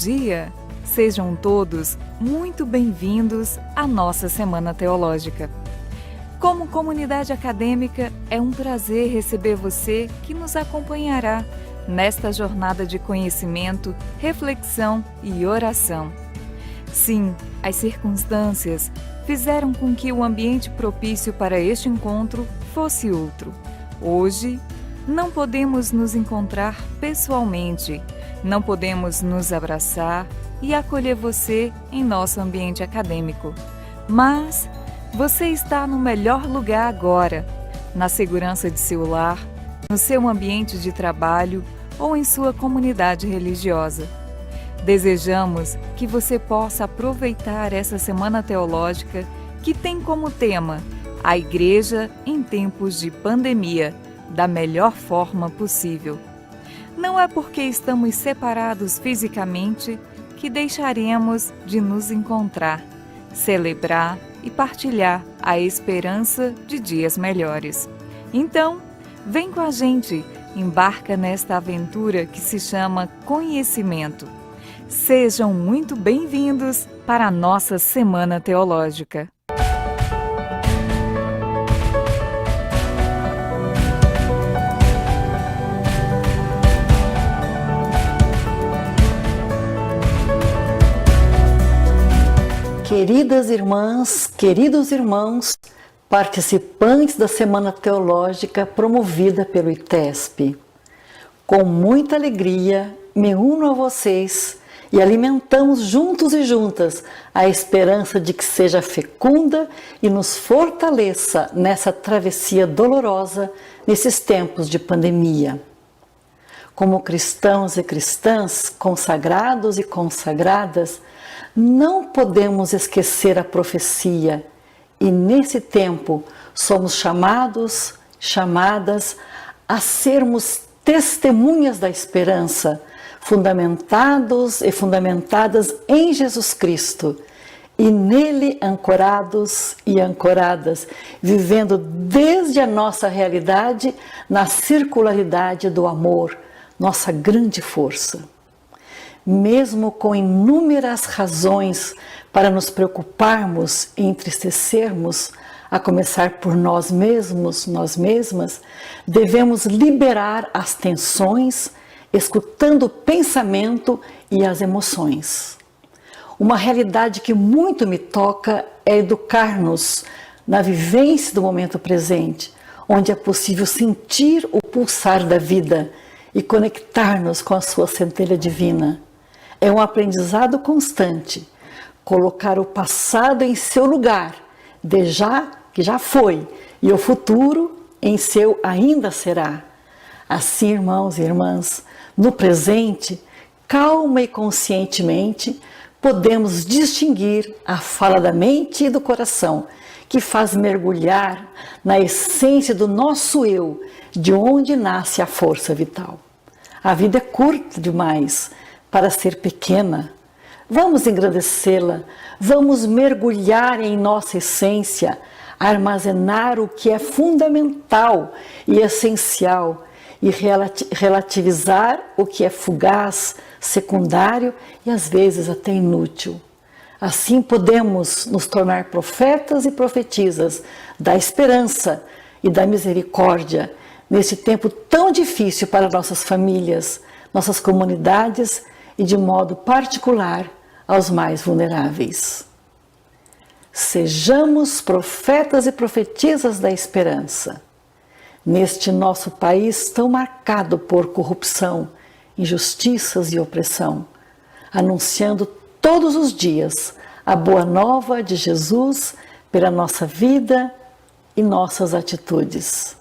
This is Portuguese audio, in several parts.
dia! Sejam todos muito bem-vindos à nossa Semana Teológica. Como comunidade acadêmica, é um prazer receber você que nos acompanhará nesta jornada de conhecimento, reflexão e oração. Sim, as circunstâncias fizeram com que o ambiente propício para este encontro fosse outro. Hoje, não podemos nos encontrar pessoalmente, não podemos nos abraçar e acolher você em nosso ambiente acadêmico. Mas você está no melhor lugar agora, na segurança de seu lar, no seu ambiente de trabalho ou em sua comunidade religiosa. Desejamos que você possa aproveitar essa Semana Teológica que tem como tema a Igreja em tempos de pandemia, da melhor forma possível. Não é porque estamos separados fisicamente que deixaremos de nos encontrar, celebrar e partilhar a esperança de dias melhores. Então, vem com a gente, embarca nesta aventura que se chama Conhecimento. Sejam muito bem-vindos para a nossa Semana Teológica. Queridas irmãs, queridos irmãos, participantes da Semana Teológica promovida pelo ITESP, com muita alegria me uno a vocês e alimentamos juntos e juntas a esperança de que seja fecunda e nos fortaleça nessa travessia dolorosa nesses tempos de pandemia. Como cristãos e cristãs, consagrados e consagradas, não podemos esquecer a profecia e nesse tempo somos chamadas a sermos testemunhas da esperança, fundamentados e fundamentadas em Jesus Cristo e nele ancorados e ancoradas, vivendo desde a nossa realidade na circularidade do amor, nossa grande força. Mesmo com inúmeras razões para nos preocuparmos e entristecermos, a começar por nós mesmos, nós mesmas, devemos liberar as tensões, escutando o pensamento e as emoções. Uma realidade que muito me toca é educar-nos na vivência do momento presente, onde é possível sentir o pulsar da vida e conectar-nos com a sua centelha divina. É um aprendizado constante, colocar o passado em seu lugar, que já foi, e o futuro em seu ainda será. Assim, irmãos e irmãs, no presente, calma e conscientemente, podemos distinguir a fala da mente e do coração, que faz mergulhar na essência do nosso eu, de onde nasce a força vital. A vida é curta demais para ser pequena. Vamos engrandecê-la, vamos mergulhar em nossa essência, armazenar o que é fundamental e essencial e relativizar o que é fugaz, secundário e às vezes até inútil. Assim podemos nos tornar profetas e profetisas da esperança e da misericórdia neste tempo tão difícil para nossas famílias, nossas comunidades e de modo particular aos mais vulneráveis. Sejamos profetas e profetisas da esperança. Neste nosso país tão marcado por corrupção, injustiças e opressão, anunciando todos os dias a boa nova de Jesus pela nossa vida e nossas atitudes.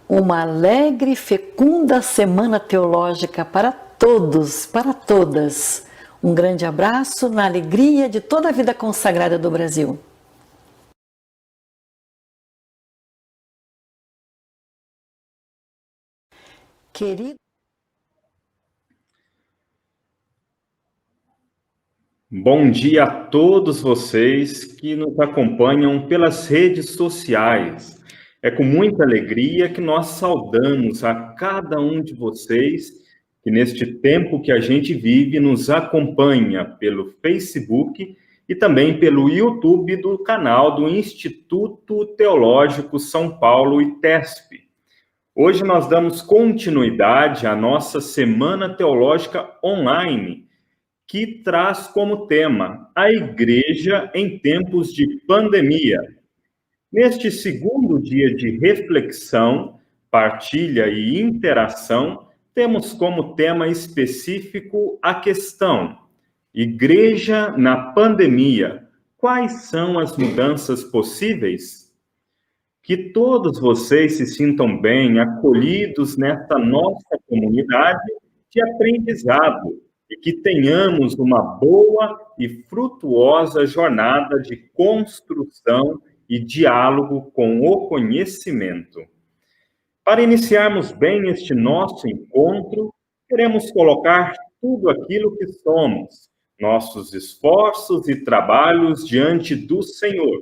Uma alegre e fecunda Semana Teológica para todos, para todas. Um grande abraço na alegria de toda a vida consagrada do Brasil. Querido. Bom dia a todos vocês que nos acompanham pelas redes sociais. É com muita alegria que nós saudamos a cada um de vocês que neste tempo que a gente vive nos acompanha pelo Facebook e também pelo YouTube do canal do Instituto Teológico São Paulo ITESP. Hoje nós damos continuidade à nossa Semana Teológica Online, que traz como tema a Igreja em tempos de pandemia. Neste segundo dia de reflexão, partilha e interação, temos como tema específico a questão: Igreja na pandemia, quais são as mudanças possíveis? Que todos vocês se sintam bem acolhidos nesta nossa comunidade de aprendizado e que tenhamos uma boa e frutuosa jornada de construção e diálogo com o conhecimento. Para iniciarmos bem este nosso encontro, queremos colocar tudo aquilo que somos, nossos esforços e trabalhos diante do Senhor,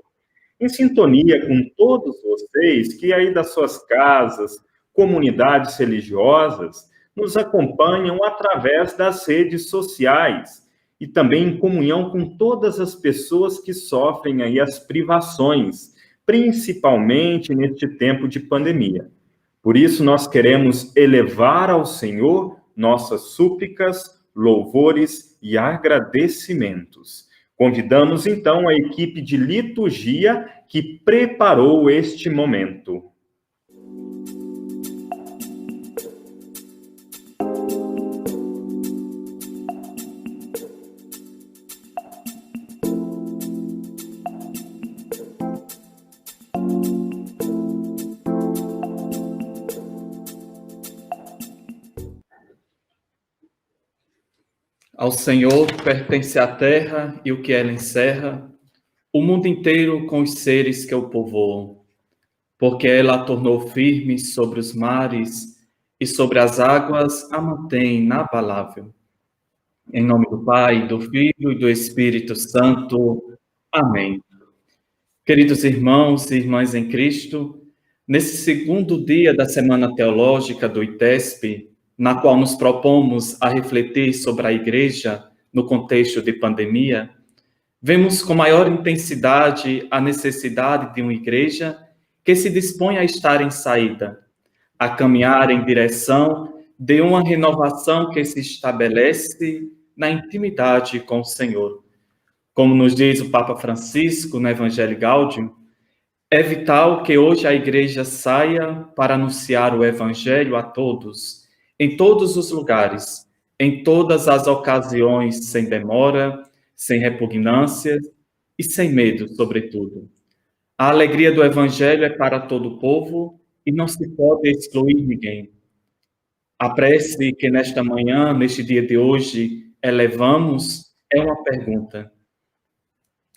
em sintonia com todos vocês que aí das suas casas, comunidades religiosas, nos acompanham através das redes sociais e também em comunhão com todas as pessoas que sofrem aí as privações, principalmente neste tempo de pandemia. Por isso, nós queremos elevar ao Senhor nossas súplicas, louvores e agradecimentos. Convidamos, então, a equipe de liturgia que preparou este momento. Ao Senhor pertence a terra e o que ela encerra, o mundo inteiro com os seres que o povoam, porque ela a tornou firme sobre os mares e sobre as águas a mantém inabalável. Em nome do Pai, do Filho e do Espírito Santo. Amém. Queridos irmãos e irmãs em Cristo, nesse segundo dia da Semana Teológica do ITESP, na qual nos propomos a refletir sobre a Igreja no contexto de pandemia, vemos com maior intensidade a necessidade de uma Igreja que se dispõe a estar em saída, a caminhar em direção de uma renovação que se estabelece na intimidade com o Senhor. Como nos diz o Papa Francisco no Evangelii Gaudium, é vital que hoje a Igreja saia para anunciar o Evangelho a todos, em todos os lugares, em todas as ocasiões, sem demora, sem repugnâncias e sem medo, sobretudo. A alegria do Evangelho é para todo o povo e não se pode excluir ninguém. A prece que nesta manhã, neste dia de hoje, elevamos é uma pergunta.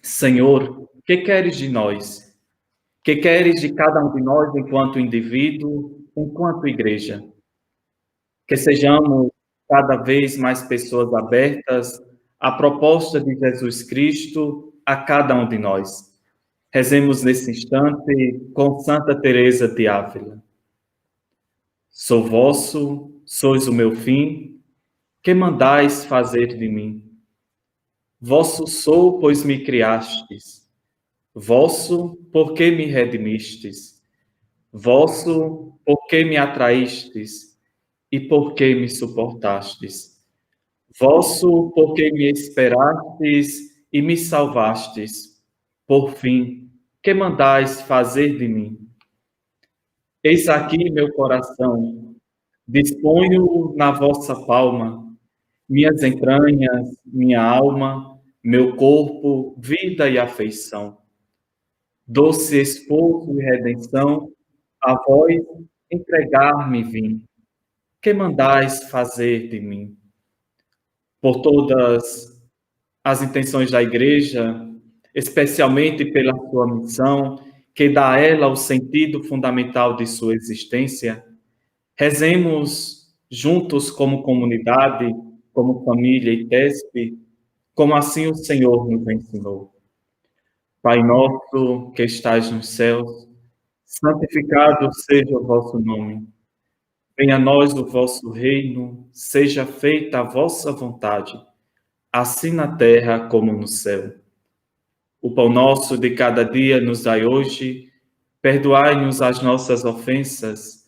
Senhor, que queres de nós? Que queres de cada um de nós enquanto indivíduo, enquanto igreja? Que sejamos cada vez mais pessoas abertas à proposta de Jesus Cristo a cada um de nós. Rezemos nesse instante com Santa Teresa de Ávila. Sou vosso, sois o meu fim, que mandais fazer de mim? Vosso sou, pois me criastes. Vosso, porque me redimistes. Vosso, porque me atraístes. E porque me suportastes. Vosso, porque me esperastes e me salvastes. Por fim, que mandais fazer de mim? Eis aqui meu coração, disponho na vossa palma, minhas entranhas, minha alma, meu corpo, vida e afeição. Doce esposo e redenção, a vós entregar-me vim. Que mandais fazer de mim? Por todas as intenções da Igreja, especialmente pela sua missão, que dá a ela o sentido fundamental de sua existência, rezemos juntos como comunidade, como família e ITESP, como assim o Senhor nos ensinou. Pai nosso que estais nos céus, santificado seja o vosso nome. Venha a nós o vosso reino, seja feita a vossa vontade, assim na terra como no céu. O pão nosso de cada dia nos dai hoje, perdoai-nos as nossas ofensas,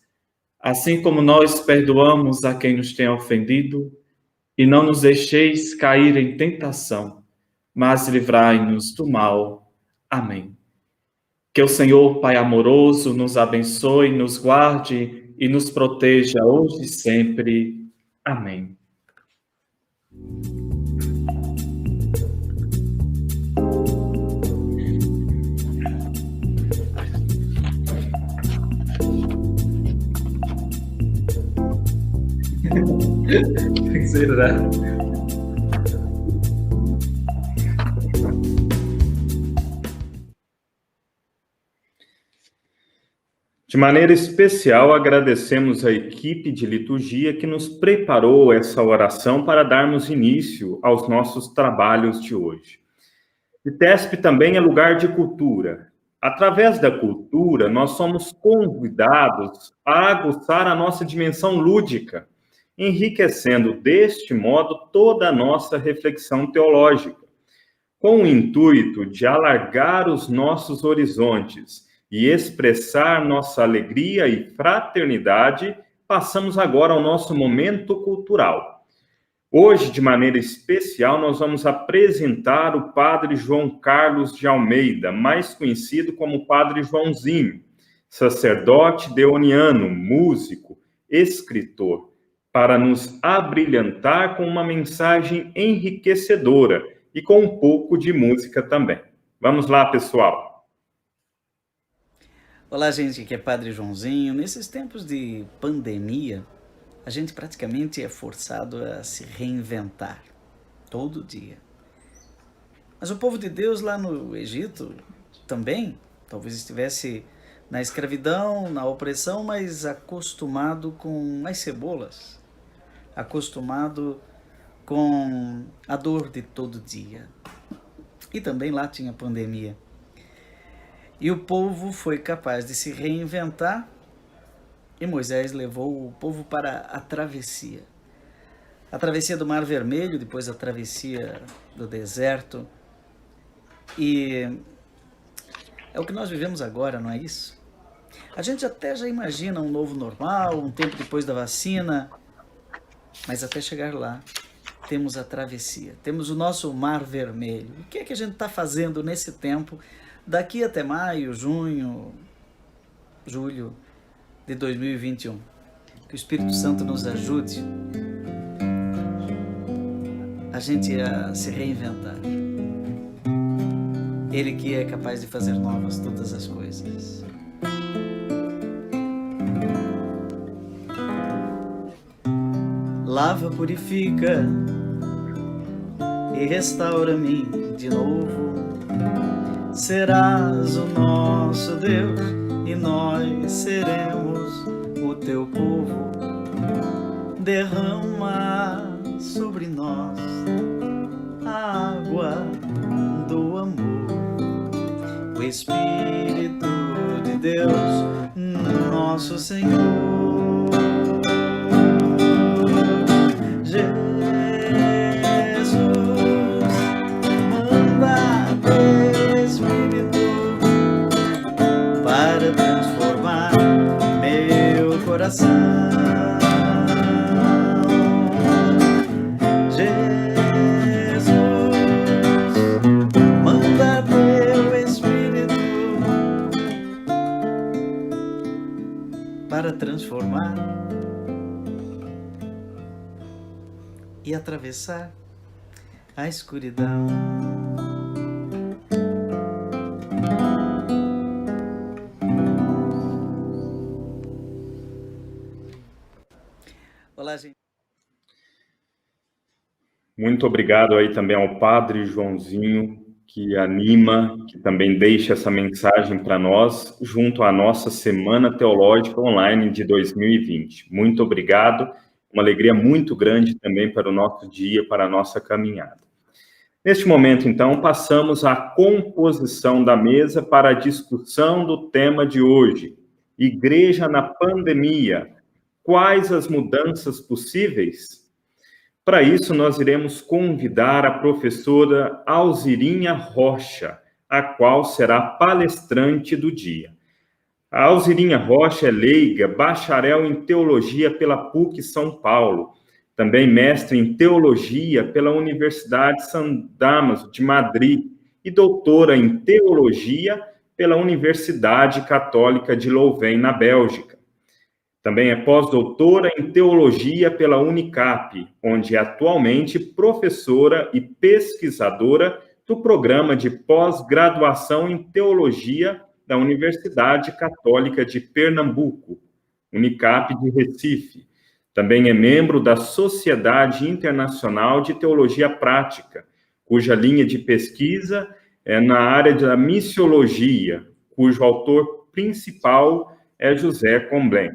assim como nós perdoamos a quem nos tem ofendido, e não nos deixeis cair em tentação, mas livrai-nos do mal. Amém. Que o Senhor, Pai amoroso, nos abençoe, nos guarde e nos proteja hoje e sempre. Amém. Será? De maneira especial, agradecemos a equipe de liturgia que nos preparou essa oração para darmos início aos nossos trabalhos de hoje. ITESP também é lugar de cultura. Através da cultura, nós somos convidados a aguçar a nossa dimensão lúdica, enriquecendo deste modo toda a nossa reflexão teológica, com o intuito de alargar os nossos horizontes e expressar nossa alegria e fraternidade. Passamos agora ao nosso momento cultural. Hoje, de maneira especial, nós vamos apresentar o Padre João Carlos de Almeida, mais conhecido como Padre Joãozinho, sacerdote deoniano, músico, escritor, para nos abrilhantar com uma mensagem enriquecedora e com um pouco de música também. Vamos lá, pessoal. Olá, gente, aqui é Padre Joãozinho. Nesses tempos de pandemia, a gente praticamente é forçado a se reinventar, todo dia. Mas o povo de Deus lá no Egito também, talvez estivesse na escravidão, na opressão, mas acostumado com mais cebolas, acostumado com a dor de todo dia. E também lá tinha pandemia. E o povo foi capaz de se reinventar, e Moisés levou o povo para a travessia do Mar Vermelho, depois a travessia do deserto. E é o que nós vivemos agora, não é isso? A gente até já imagina um novo normal, um tempo depois da vacina, mas até chegar lá, temos a travessia, temos o nosso Mar Vermelho. O que é que a gente está fazendo nesse tempo, daqui até maio, junho, julho de 2021. Que o Espírito Santo nos ajude a gente a se reinventar. Ele que é capaz de fazer novas todas as coisas. Lava, purifica e restaura-me de novo. Serás o nosso Deus e nós seremos o teu povo. Derrama sobre nós a água do amor, o Espírito de Deus, nosso Senhor. Jesus, manda teu Espírito para transformar meu coração. Jesus, manda teu Espírito para transformar e atravessar a escuridão. Olá, gente. Muito obrigado aí também ao Padre Joãozinho, que anima, que também deixa essa mensagem para nós, junto à nossa Semana Teológica Online de 2020. Muito obrigado, uma alegria muito grande também para o nosso dia, para a nossa caminhada. Neste momento, então, passamos à composição da mesa para a discussão do tema de hoje, Igreja na Pandemia, quais as mudanças possíveis? Para isso, nós iremos convidar a professora Alzirinha Rocha, a qual será palestrante do dia. A Alzirinha Rocha é leiga, bacharel em teologia pela PUC São Paulo, também mestre em teologia pela Universidade San Damaso de Madrid e doutora em teologia pela Universidade Católica de Louvain, na Bélgica. Também é pós-doutora em teologia pela Unicap, onde é atualmente professora e pesquisadora do programa de pós-graduação em teologia da Universidade Católica de Pernambuco, Unicap de Recife. Também é membro da Sociedade Internacional de Teologia Prática, cuja linha de pesquisa é na área da missiologia, cujo autor principal é José Comblain.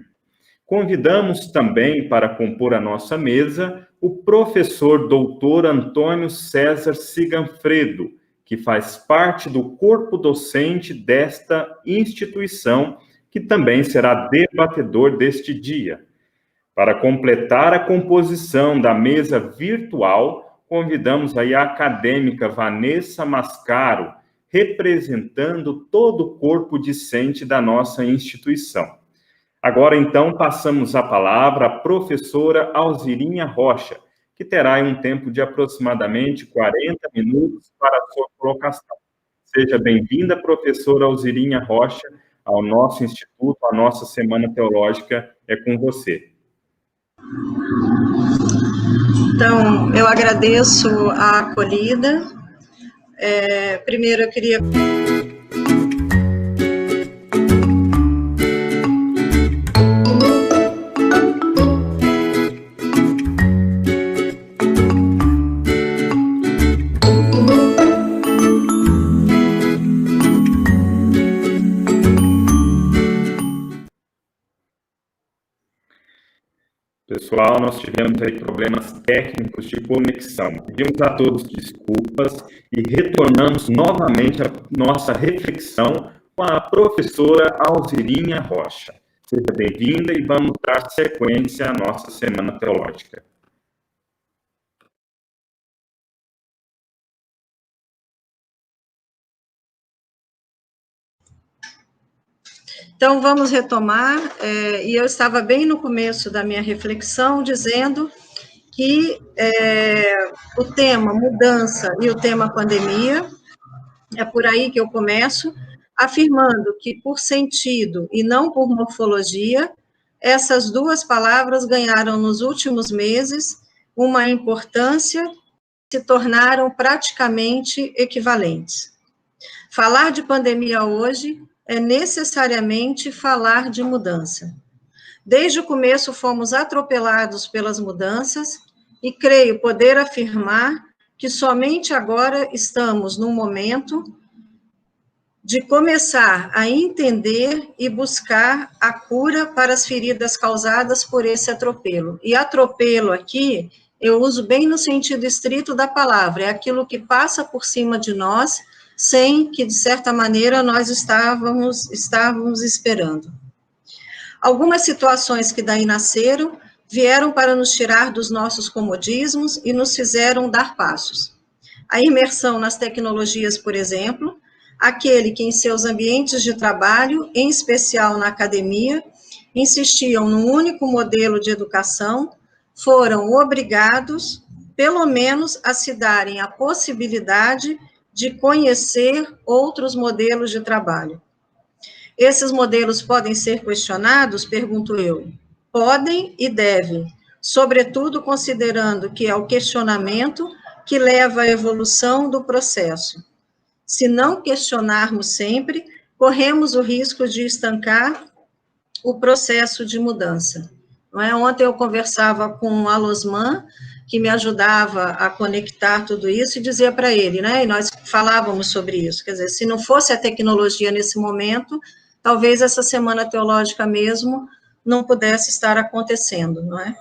Convidamos também para compor a nossa mesa o professor doutor Antônio César Ciganfredo, que faz parte do corpo docente desta instituição, que também será debatedor deste dia. Para completar a composição da mesa virtual, convidamos aí a acadêmica Vanessa Mascaro, representando todo o corpo discente da nossa instituição. Agora, então, passamos a palavra à professora Alzirinha Rocha, que terá um tempo de aproximadamente 40 minutos para a sua colocação. Seja bem-vinda, professora Alzirinha Rocha, ao nosso instituto, a nossa Semana Teológica é com você. Então, eu agradeço a acolhida. Primeiro, eu queria... Pessoal, nós tivemos aí problemas técnicos de conexão. Pedimos a todos desculpas e retornamos novamente à nossa reflexão com a professora Alzirinha Rocha. Seja bem-vinda e vamos dar sequência à nossa Semana Teológica. Então, vamos retomar, e eu estava bem no começo da minha reflexão, dizendo que o tema mudança e o tema pandemia, é por aí que eu começo, afirmando que por sentido e não por morfologia, essas duas palavras ganharam nos últimos meses uma importância e se tornaram praticamente equivalentes. Falar de pandemia hoje é necessariamente falar de mudança. Desde o começo fomos atropelados pelas mudanças e creio poder afirmar que somente agora estamos num momento de começar a entender e buscar a cura para as feridas causadas por esse atropelo. E atropelo aqui, eu uso bem no sentido estrito da palavra, é aquilo que passa por cima de nós sem que, de certa maneira, nós estávamos esperando. Algumas situações que daí nasceram, vieram para nos tirar dos nossos comodismos e nos fizeram dar passos. A imersão nas tecnologias, por exemplo, aquele que em seus ambientes de trabalho, em especial na academia, insistiam num único modelo de educação, foram obrigados, pelo menos, a se darem a possibilidade de conhecer outros modelos de trabalho. Esses modelos podem ser questionados, pergunto eu? Podem e devem, sobretudo considerando que é o questionamento que leva à evolução do processo. Se não questionarmos sempre, corremos o risco de estancar o processo de mudança. Não é? Ontem eu conversava com o Alosman, que me ajudava a conectar tudo isso e dizia para ele, né, e nós falávamos sobre isso, quer dizer, se não fosse a tecnologia nesse momento, talvez essa Semana Teológica mesmo não pudesse estar acontecendo, não é?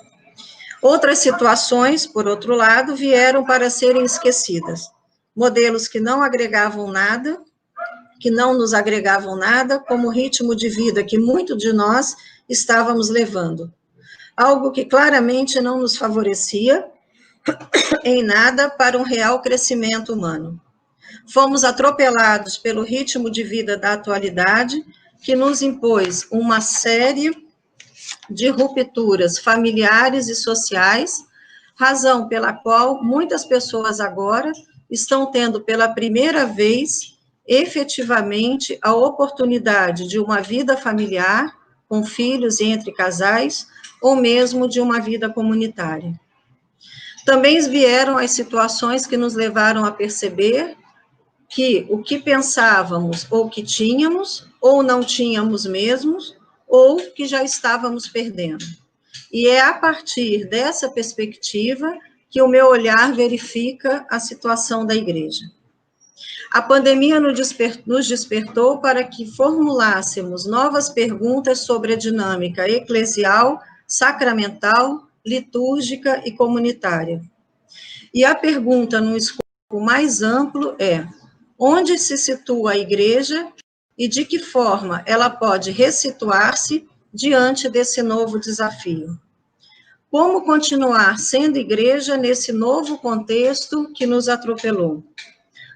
Outras situações, por outro lado, vieram para serem esquecidas. Modelos que não agregavam nada, que não nos agregavam nada, como o ritmo de vida que muito de nós estávamos levando. algo que claramente não nos favorecia em nada para um real crescimento humano. Fomos atropelados pelo ritmo de vida da atualidade, que nos impôs uma série de rupturas familiares e sociais, razão pela qual muitas pessoas agora estão tendo pela primeira vez, efetivamente, a oportunidade de uma vida familiar, com filhos e entre casais, ou mesmo de uma vida comunitária. Também vieram as situações que nos levaram a perceber que o que pensávamos ou que tínhamos, ou não tínhamos mesmo, ou que já estávamos perdendo. E é a partir dessa perspectiva que o meu olhar verifica a situação da igreja. A pandemia nos despertou para que formulássemos novas perguntas sobre a dinâmica eclesial, sacramental, litúrgica e comunitária. E a pergunta no escopo mais amplo é: onde se situa a igreja e de que forma ela pode ressituar-se diante desse novo desafio? Como continuar sendo igreja nesse novo contexto que nos atropelou?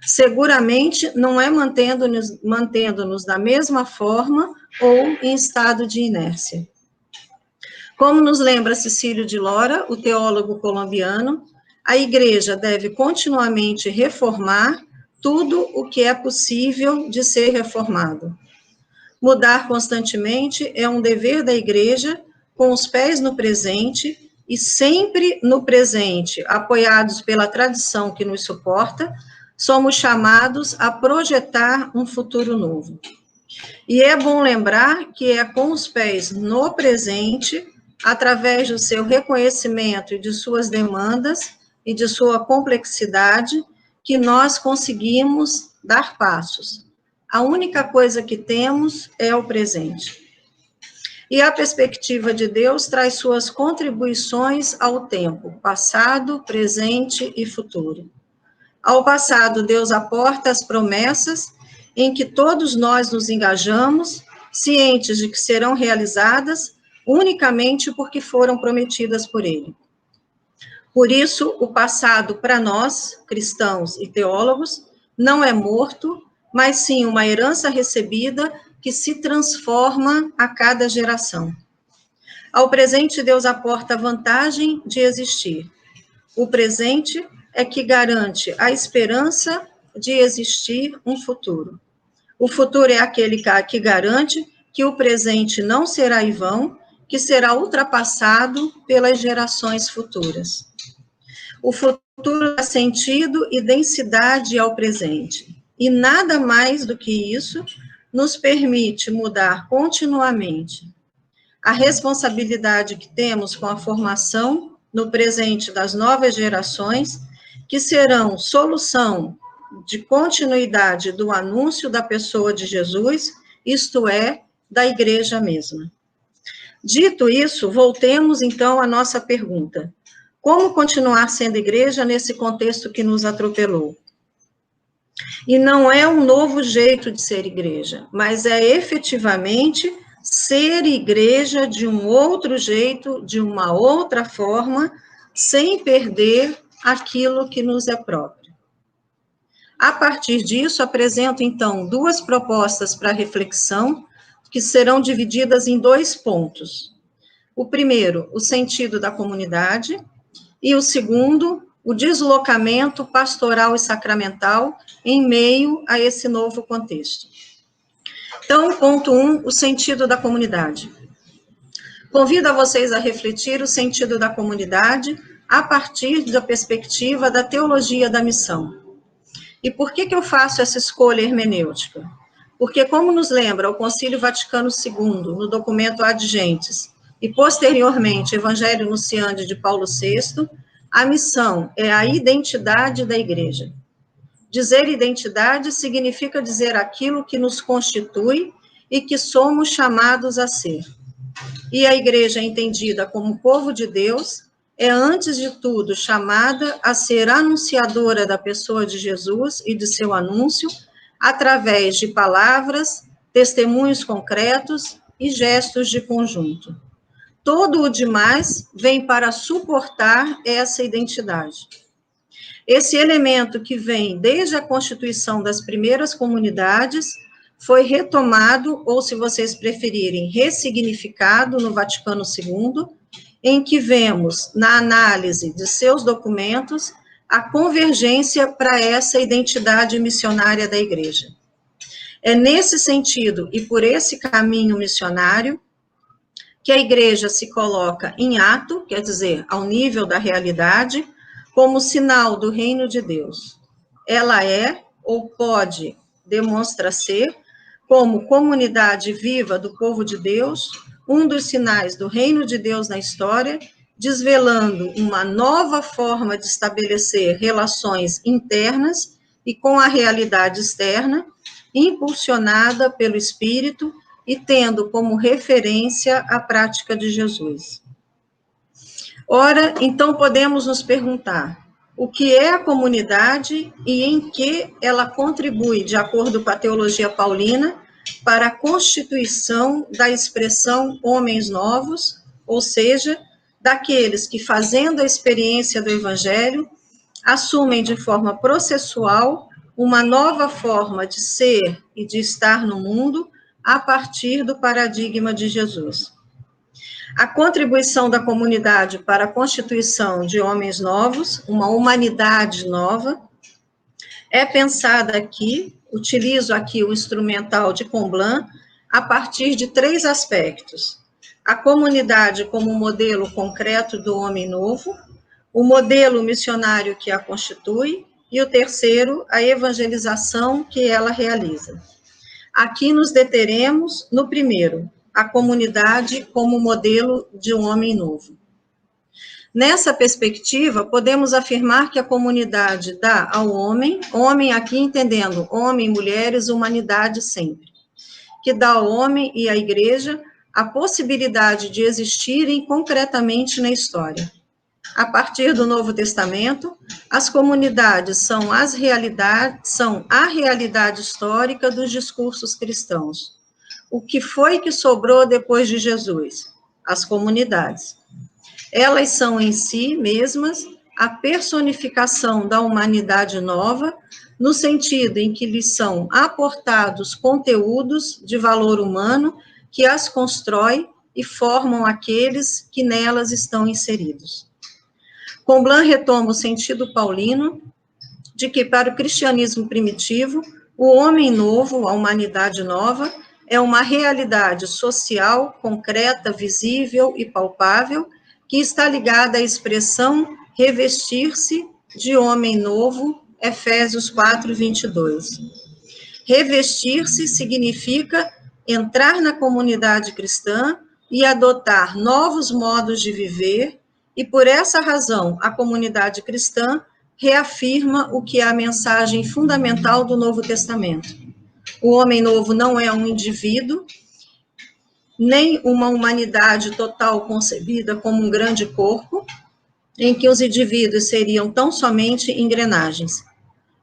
Seguramente não é mantendo-nos da mesma forma ou em estado de inércia. Como nos lembra Cecílio de Lora, o teólogo colombiano, a igreja deve continuamente reformar tudo o que é possível de ser reformado. Mudar constantemente é um dever da igreja, com os pés no presente, e sempre no presente, apoiados pela tradição que nos suporta, somos chamados a projetar um futuro novo. E é bom lembrar que é com os pés no presente, através do seu reconhecimento e de suas demandas e de sua complexidade, que nós conseguimos dar passos. A única coisa que temos é o presente. E a perspectiva de Deus traz suas contribuições ao tempo, passado, presente e futuro. Ao passado, Deus aporta as promessas em que todos nós nos engajamos, cientes de que serão realizadas unicamente porque foram prometidas por Ele. Por isso, o passado, para nós, cristãos e teólogos, não é morto, mas sim uma herança recebida que se transforma a cada geração. Ao presente, Deus aporta a vantagem de existir. O presente é que garante a esperança de existir um futuro. O futuro é aquele que garante que o presente não será em vão, que será ultrapassado pelas gerações futuras. O futuro dá sentido e densidade ao presente. E nada mais do que isso nos permite mudar continuamente. A responsabilidade que temos com a formação no presente das novas gerações, que serão solução de continuidade do anúncio da pessoa de Jesus, isto é, da igreja mesma. Dito isso, voltemos então à nossa pergunta: como continuar sendo igreja nesse contexto que nos atropelou? E não é um novo jeito de ser igreja, mas é efetivamente ser igreja de um outro jeito, de uma outra forma, sem perder aquilo que nos é próprio. A partir disso, apresento, então, duas propostas para reflexão, que serão divididas em 2 pontos. O primeiro, o sentido da comunidade, e o segundo, o deslocamento pastoral e sacramental em meio a esse novo contexto. Então, ponto 1, o sentido da comunidade. Convido a vocês a refletir o sentido da comunidade a partir da perspectiva da teologia da missão. E por que eu faço essa escolha hermenêutica? Porque, como nos lembra o Concílio Vaticano II, no documento Ad Gentes, e posteriormente Evangelho Nunciandi de Paulo VI, a missão é a identidade da igreja. Dizer identidade significa dizer aquilo que nos constitui e que somos chamados a ser. E a igreja entendida como povo de Deus é, antes de tudo, chamada a ser anunciadora da pessoa de Jesus e de seu anúncio, através de palavras, testemunhos concretos e gestos de conjunto. todo o demais vem para suportar essa identidade. Esse elemento que vem desde a constituição das primeiras comunidades foi retomado, ou se vocês preferirem, ressignificado no Vaticano II, em que vemos, na análise de seus documentos, a convergência para essa identidade missionária da Igreja. É nesse sentido e por esse caminho missionário que a Igreja se coloca em ato, quer dizer, ao nível da realidade, como sinal do reino de Deus. Ela é, ou pode, demonstra ser, como comunidade viva do povo de Deus, um dos sinais do reino de Deus na história, desvelando uma nova forma de estabelecer relações internas e com a realidade externa, impulsionada pelo Espírito e tendo como referência a prática de Jesus. Ora, então podemos nos perguntar, o que é a comunidade e em que ela contribui, de acordo com a teologia paulina, para a constituição da expressão homens novos, ou seja, daqueles que, fazendo a experiência do Evangelho, assumem de forma processual uma nova forma de ser e de estar no mundo a partir do paradigma de Jesus. A contribuição da comunidade para a constituição de homens novos, uma humanidade nova, é pensada aqui, utilizo aqui o instrumental de Comblan, a partir de 3 aspectos. A comunidade como modelo concreto do homem novo, o modelo missionário que a constitui, e o terceiro, a evangelização que ela realiza. Aqui nos deteremos no primeiro, a comunidade como modelo de um homem novo. Nessa perspectiva, podemos afirmar que a comunidade dá ao homem aqui entendendo homem, mulheres, humanidade sempre, que dá ao homem e à igreja a possibilidade de existirem concretamente na história. A partir do Novo Testamento, as comunidades são a realidade histórica dos discursos cristãos. O que foi que sobrou depois de Jesus? As comunidades. Elas são em si mesmas a personificação da humanidade nova, no sentido em que lhes são aportados conteúdos de valor humano que as constrói e formam aqueles que nelas estão inseridos. Comblan retoma o sentido paulino de que, para o cristianismo primitivo, o homem novo, a humanidade nova, é uma realidade social, concreta, visível e palpável, que está ligada à expressão revestir-se de homem novo, Efésios 4, 22. Revestir-se significa entrar na comunidade cristã e adotar novos modos de viver, e por essa razão a comunidade cristã reafirma o que é a mensagem fundamental do Novo Testamento. O homem novo não é um indivíduo, nem uma humanidade total concebida como um grande corpo, em que os indivíduos seriam tão somente engrenagens.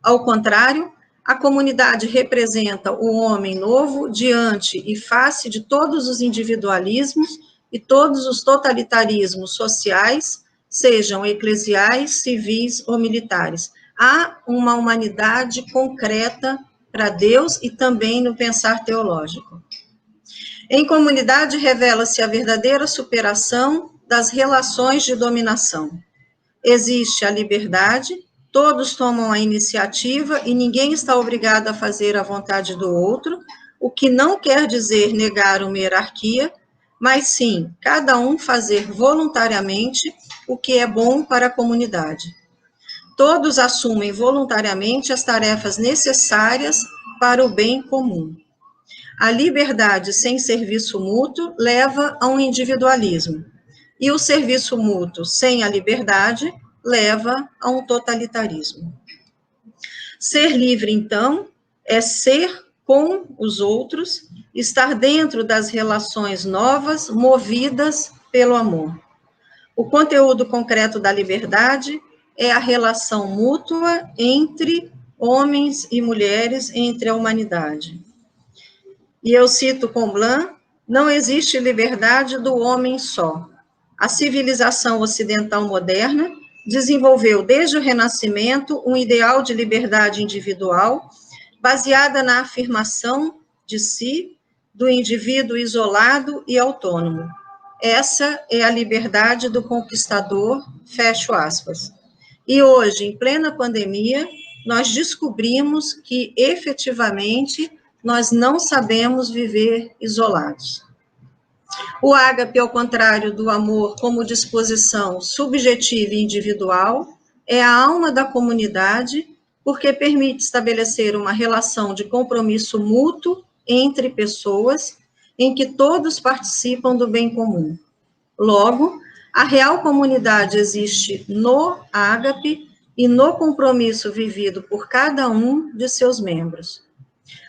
Ao contrário, a comunidade representa o homem novo diante e face de todos os individualismos e todos os totalitarismos sociais, sejam eclesiais, civis ou militares. Há uma humanidade concreta para Deus e também no pensar teológico. Em comunidade revela-se a verdadeira superação das relações de dominação. Existe a liberdade, todos tomam a iniciativa e ninguém está obrigado a fazer a vontade do outro, o que não quer dizer negar uma hierarquia, mas sim, cada um fazer voluntariamente o que é bom para a comunidade. Todos assumem voluntariamente as tarefas necessárias para o bem comum. A liberdade sem serviço mútuo leva a um individualismo, e o serviço mútuo sem a liberdade leva a um totalitarismo. Ser livre, então, é ser com os outros, estar dentro das relações novas, movidas pelo amor. O conteúdo concreto da liberdade é a relação mútua entre homens e mulheres, entre a humanidade. E eu cito Comblan, não existe liberdade do homem só. A civilização ocidental moderna desenvolveu desde o Renascimento um ideal de liberdade individual baseada na afirmação de si, do indivíduo isolado e autônomo. Essa é a liberdade do conquistador, fecho aspas. E hoje, em plena pandemia, nós descobrimos que, efetivamente, nós não sabemos viver isolados. O ágape, ao contrário do amor como disposição subjetiva e individual, é a alma da comunidade, porque permite estabelecer uma relação de compromisso mútuo entre pessoas, em que todos participam do bem comum. Logo, a real comunidade existe no ágape e no compromisso vivido por cada um de seus membros.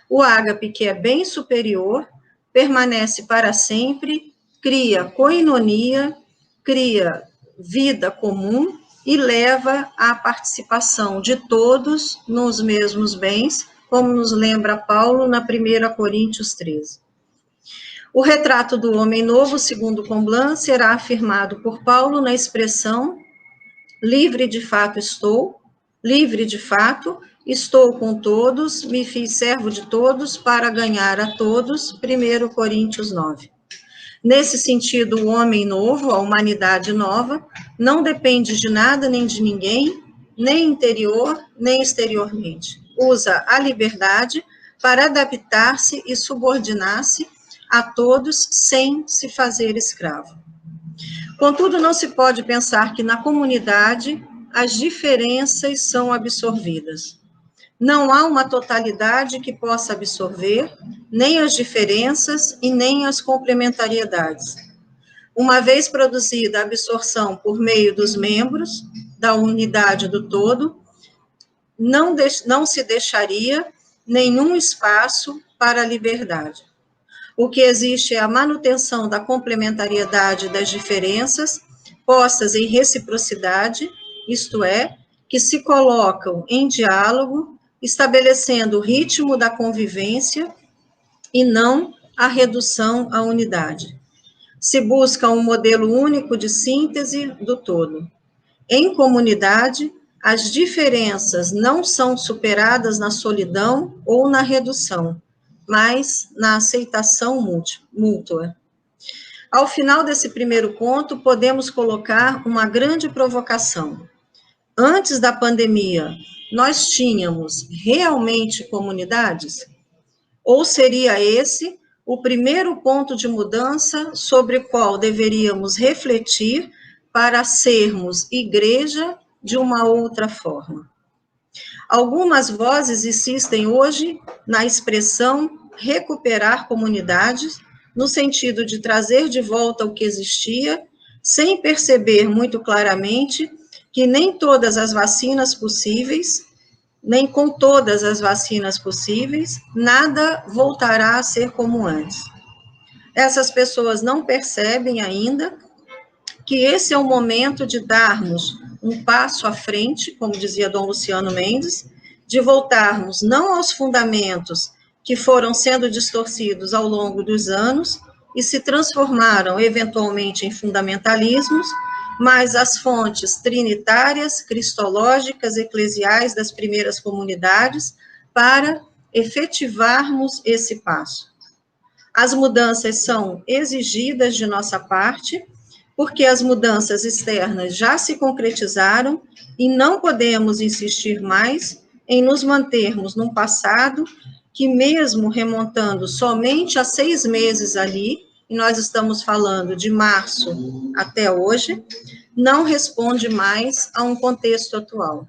O ágape, que é bem superior, permanece para sempre, cria coinonia, cria vida comum e leva à participação de todos nos mesmos bens, como nos lembra Paulo na 1 Coríntios 13. O retrato do homem novo, segundo Comblan, será afirmado por Paulo na expressão livre de fato, estou com todos, me fiz servo de todos para ganhar a todos, 1 Coríntios 9. Nesse sentido, o homem novo, a humanidade nova, não depende de nada nem de ninguém, nem interior, nem exteriormente. Usa a liberdade para adaptar-se e subordinar-se a todos sem se fazer escravo. Contudo, não se pode pensar que na comunidade as diferenças são absorvidas. Não há uma totalidade que possa absorver nem as diferenças e nem as complementariedades. Uma vez produzida a absorção por meio dos membros da unidade do todo, não se deixaria nenhum espaço para a liberdade. O que existe é a manutenção da complementariedade das diferenças, postas em reciprocidade, isto é, que se colocam em diálogo, estabelecendo o ritmo da convivência e não a redução à unidade. Se busca um modelo único de síntese do todo. Em comunidade, as diferenças não são superadas na solidão ou na redução, mas na aceitação mútua. Ao final desse primeiro ponto, podemos colocar uma grande provocação. Antes da pandemia, nós tínhamos realmente comunidades? Ou seria esse o primeiro ponto de mudança sobre o qual deveríamos refletir para sermos igreja de uma outra forma? Algumas vozes insistem hoje na expressão recuperar comunidades, no sentido de trazer de volta o que existia, sem perceber muito claramente que nem todas as vacinas possíveis, nem com todas as vacinas possíveis, nada voltará a ser como antes. Essas pessoas não percebem ainda que esse é o momento de darmos um passo à frente, como dizia Dom Luciano Mendes, de voltarmos não aos fundamentos que foram sendo distorcidos ao longo dos anos e se transformaram eventualmente em fundamentalismos, mas as fontes trinitárias, cristológicas, eclesiais das primeiras comunidades, para efetivarmos esse passo. As mudanças são exigidas de nossa parte, porque as mudanças externas já se concretizaram e não podemos insistir mais em nos mantermos num passado que, mesmo remontando somente a 6 meses ali, e nós estamos falando de março até hoje, não responde mais a um contexto atual.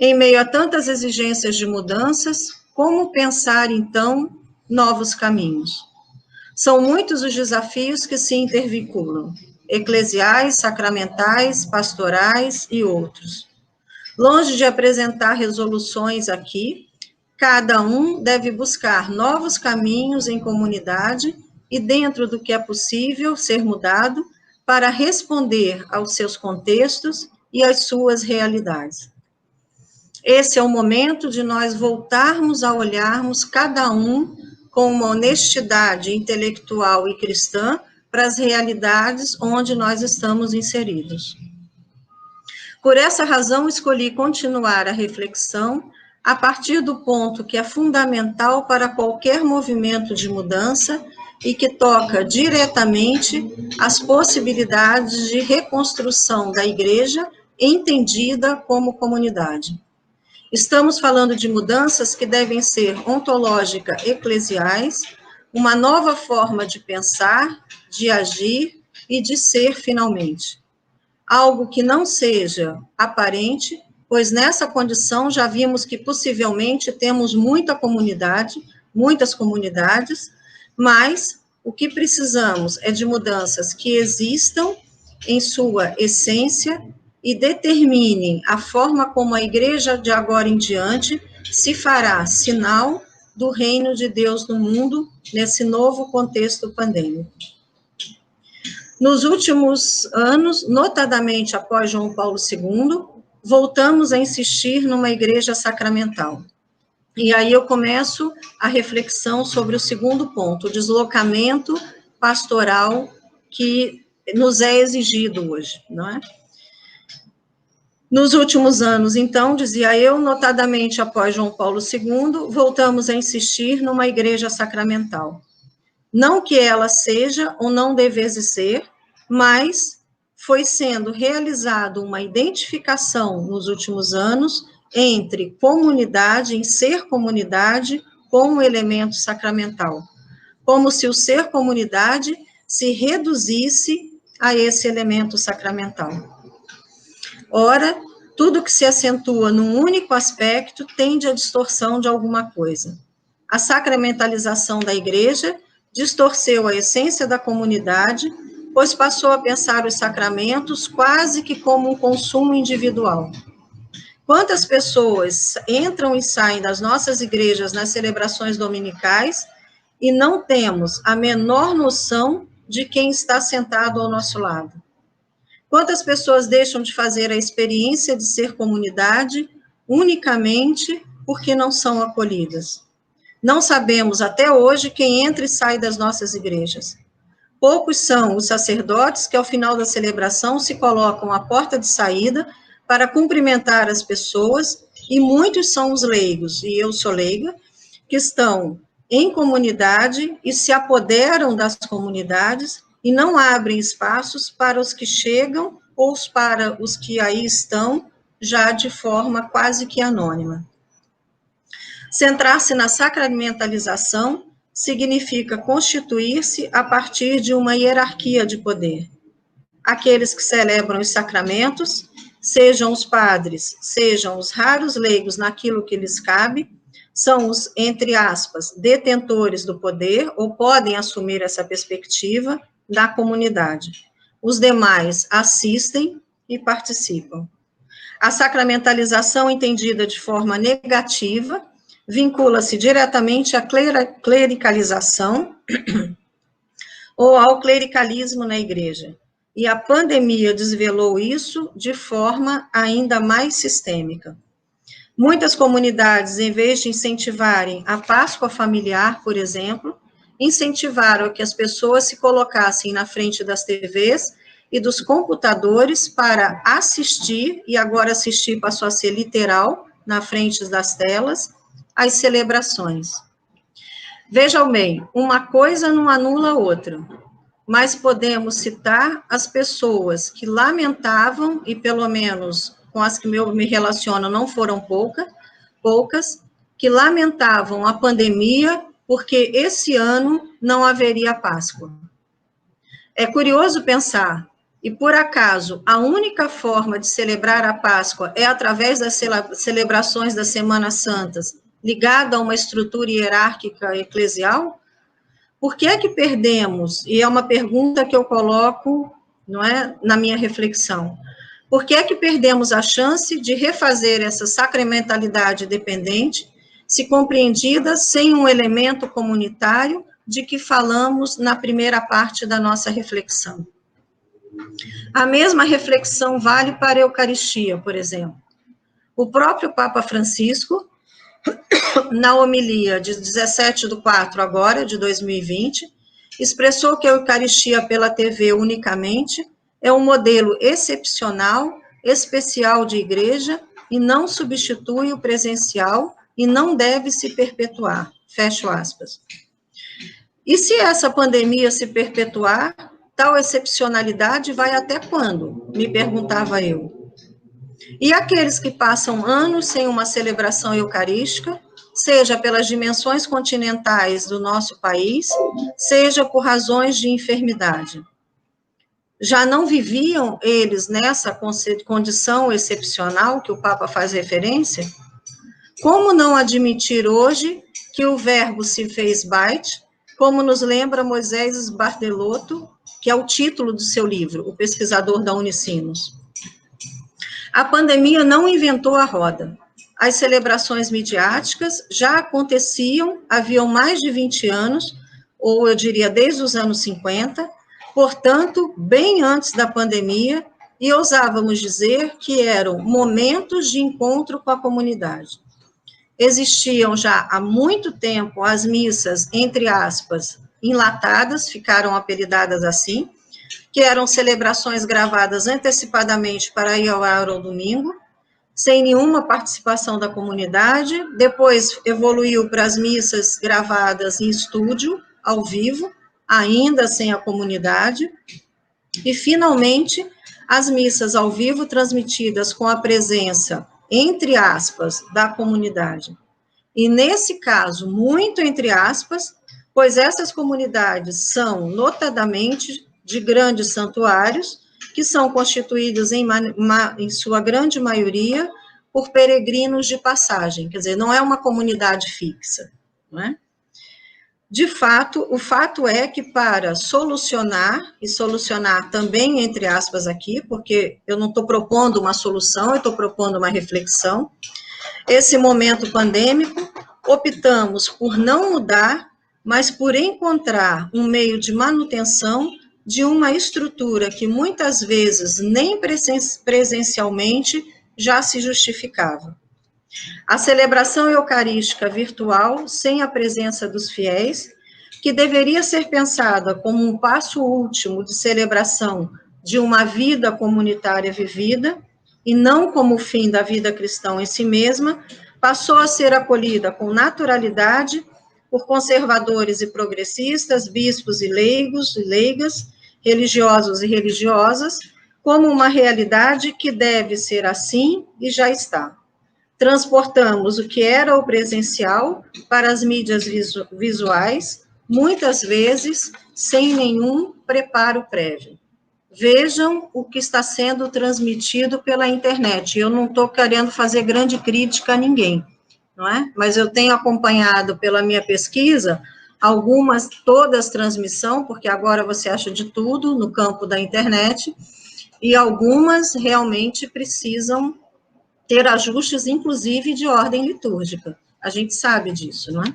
Em meio a tantas exigências de mudanças, como pensar, então, novos caminhos? São muitos os desafios que se intervinculam, eclesiais, sacramentais, pastorais e outros. Longe de apresentar resoluções aqui, cada um deve buscar novos caminhos em comunidade e dentro do que é possível ser mudado para responder aos seus contextos e às suas realidades. Esse é o momento de nós voltarmos a olharmos cada um com uma honestidade intelectual e cristã para as realidades onde nós estamos inseridos. Por essa razão, escolhi continuar a reflexão a partir do ponto que é fundamental para qualquer movimento de mudança e que toca diretamente as possibilidades de reconstrução da igreja entendida como comunidade. Estamos falando de mudanças que devem ser ontológica-eclesiais, uma nova forma de pensar, de agir e de ser finalmente. Algo que não seja aparente, pois nessa condição já vimos que possivelmente temos muitas comunidades, mas o que precisamos é de mudanças que existam em sua essência e determinem a forma como a igreja de agora em diante se fará sinal do reino de Deus no mundo nesse novo contexto pandêmico. Nos últimos anos, notadamente após João Paulo II, voltamos a insistir numa igreja sacramental. E aí eu começo a reflexão sobre o segundo ponto, o deslocamento pastoral que nos é exigido hoje, não é? Nos últimos anos, então, dizia eu, notadamente após João Paulo II, voltamos a insistir numa igreja sacramental. Não que ela seja ou não devesse ser, mas foi sendo realizado uma identificação nos últimos anos entre comunidade, em ser comunidade, com um elemento sacramental. Como se o ser comunidade se reduzisse a esse elemento sacramental. Ora, tudo que se acentua num único aspecto tende à distorção de alguma coisa. A sacramentalização da igreja distorceu a essência da comunidade, pois passou a pensar os sacramentos quase que como um consumo individual. Quantas pessoas entram e saem das nossas igrejas nas celebrações dominicais e não temos a menor noção de quem está sentado ao nosso lado? Quantas pessoas deixam de fazer a experiência de ser comunidade unicamente porque não são acolhidas? Não sabemos até hoje quem entra e sai das nossas igrejas. Poucos são os sacerdotes que, ao final da celebração, se colocam à porta de saída para cumprimentar as pessoas, e muitos são os leigos, e eu sou leiga, que estão em comunidade e se apoderam das comunidades e não abrem espaços para os que chegam ou para os que aí estão, já de forma quase que anônima. Centrar-se na sacramentalização significa constituir-se a partir de uma hierarquia de poder. Aqueles que celebram os sacramentos, sejam os padres, sejam os raros leigos naquilo que lhes cabe, são os, entre aspas, detentores do poder, ou podem assumir essa perspectiva, da comunidade. Os demais assistem e participam. A sacramentalização, entendida de forma negativa, vincula-se diretamente à clericalização ou ao clericalismo na igreja. E a pandemia desvelou isso de forma ainda mais sistêmica. Muitas comunidades, em vez de incentivarem a Páscoa familiar, por exemplo, incentivaram que as pessoas se colocassem na frente das TVs e dos computadores para assistir, e agora assistir passou a ser literal, na frente das telas, as celebrações. Vejam bem, uma coisa não anula a outra, mas podemos citar as pessoas que lamentavam, e pelo menos com as que eu me relaciono não foram poucas, que lamentavam a pandemia porque esse ano não haveria Páscoa. É curioso pensar, e por acaso a única forma de celebrar a Páscoa é através das celebrações das Semanas Santas, ligada a uma estrutura hierárquica eclesial? Por que é que perdemos? E é uma pergunta que eu coloco, não é, na minha reflexão. Por que é que perdemos a chance de refazer essa sacramentalidade dependente, se compreendida sem um elemento comunitário de que falamos na primeira parte da nossa reflexão? A mesma reflexão vale para a Eucaristia, por exemplo. O próprio Papa Francisco, na homilia de 17/4 agora, de 2020, expressou que a Eucaristia pela TV unicamente é um modelo excepcional, especial de igreja, e não substitui o presencial e não deve se perpetuar. Fecho aspas. E se essa pandemia se perpetuar, tal excepcionalidade vai até quando? Me perguntava eu. E aqueles que passam anos sem uma celebração eucarística, seja pelas dimensões continentais do nosso país, seja por razões de enfermidade. Já não viviam eles nessa condição excepcional que o Papa faz referência? Como não admitir hoje que o Verbo se fez bite, como nos lembra Moisés Bardelotto, que é o título do seu livro, o pesquisador da Unicinos? A pandemia não inventou a roda. As celebrações midiáticas já aconteciam, haviam mais de 20 anos, ou eu diria desde os anos 50, portanto, bem antes da pandemia, e ousávamos dizer que eram momentos de encontro com a comunidade. Existiam já há muito tempo as missas, entre aspas, enlatadas, ficaram apelidadas assim, que eram celebrações gravadas antecipadamente para ir ao ar ao domingo, sem nenhuma participação da comunidade, depois evoluiu para as missas gravadas em estúdio, ao vivo, ainda sem a comunidade, e, finalmente, as missas ao vivo transmitidas com a presença, entre aspas, da comunidade. E, nesse caso, muito entre aspas, pois essas comunidades são, notadamente, de grandes santuários, que são constituídos, em sua grande maioria, por peregrinos de passagem, quer dizer, não é uma comunidade fixa, não é? De fato, o fato é que para solucionar, e solucionar também, entre aspas, aqui, porque eu não estou propondo uma solução, eu estou propondo uma reflexão, esse momento pandêmico, optamos por não mudar, mas por encontrar um meio de manutenção de uma estrutura que muitas vezes nem presencialmente já se justificava. A celebração eucarística virtual, sem a presença dos fiéis, que deveria ser pensada como um passo último de celebração de uma vida comunitária vivida, e não como o fim da vida cristã em si mesma, passou a ser acolhida com naturalidade por conservadores e progressistas, bispos e leigos e leigas, religiosos e religiosas, como uma realidade que deve ser assim e já está. Transportamos o que era o presencial para as mídias visuais, muitas vezes sem nenhum preparo prévio. Vejam o que está sendo transmitido pela internet. Eu não estou querendo fazer grande crítica a ninguém, não é? Mas eu tenho acompanhado pela minha pesquisa algumas, todas transmissão, porque agora você acha de tudo no campo da internet, e algumas realmente precisam ter ajustes, inclusive, de ordem litúrgica. A gente sabe disso, não é?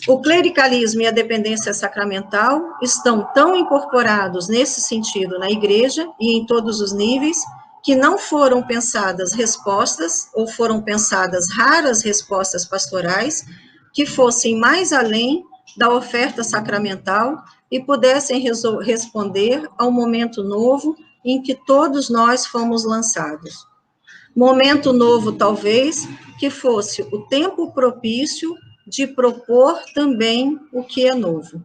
O clericalismo e a dependência sacramental estão tão incorporados nesse sentido na igreja e em todos os níveis, que não foram pensadas respostas, ou foram pensadas raras respostas pastorais, que fossem mais além da oferta sacramental e pudessem responder ao momento novo em que todos nós fomos lançados. Momento novo, talvez, que fosse o tempo propício de propor também o que é novo.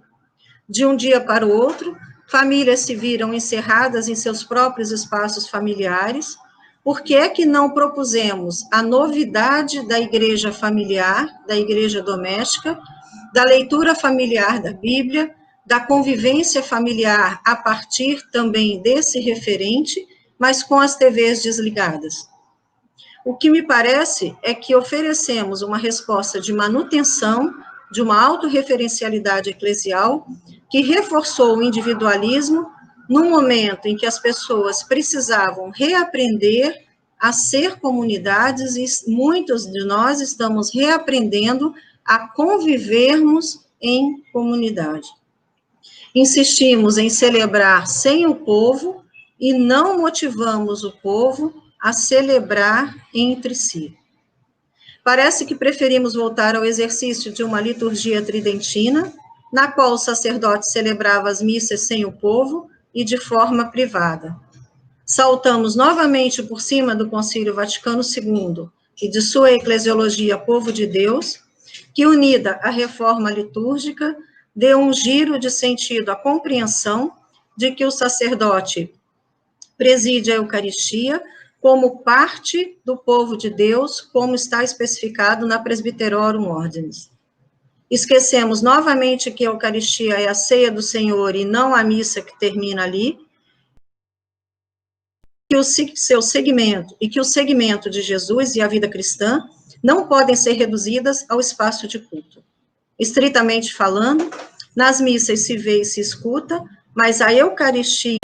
De um dia para o outro, famílias se viram encerradas em seus próprios espaços familiares. Por que é que não propusemos a novidade da igreja familiar, da igreja doméstica, da leitura familiar da Bíblia, da convivência familiar a partir também desse referente, mas com as TVs desligadas? O que me parece é que oferecemos uma resposta de manutenção de uma autorreferencialidade eclesial que reforçou o individualismo num momento em que as pessoas precisavam reaprender a ser comunidades e muitos de nós estamos reaprendendo a convivermos em comunidade. Insistimos em celebrar sem o povo e não motivamos o povo a celebrar entre si. Parece que preferimos voltar ao exercício de uma liturgia tridentina, na qual o sacerdote celebrava as missas sem o povo e de forma privada. Saltamos novamente por cima do Concílio Vaticano II e de sua eclesiologia Povo de Deus, que, unida à reforma litúrgica, deu um giro de sentido à compreensão de que o sacerdote preside a Eucaristia como parte do povo de Deus, como está especificado na Presbyterorum Ordinis. Esquecemos novamente que a Eucaristia é a ceia do Senhor e não a missa que termina ali, que o segmento de Jesus e a vida cristã não podem ser reduzidas ao espaço de culto. Estritamente falando, nas missas se vê e se escuta, mas a Eucaristia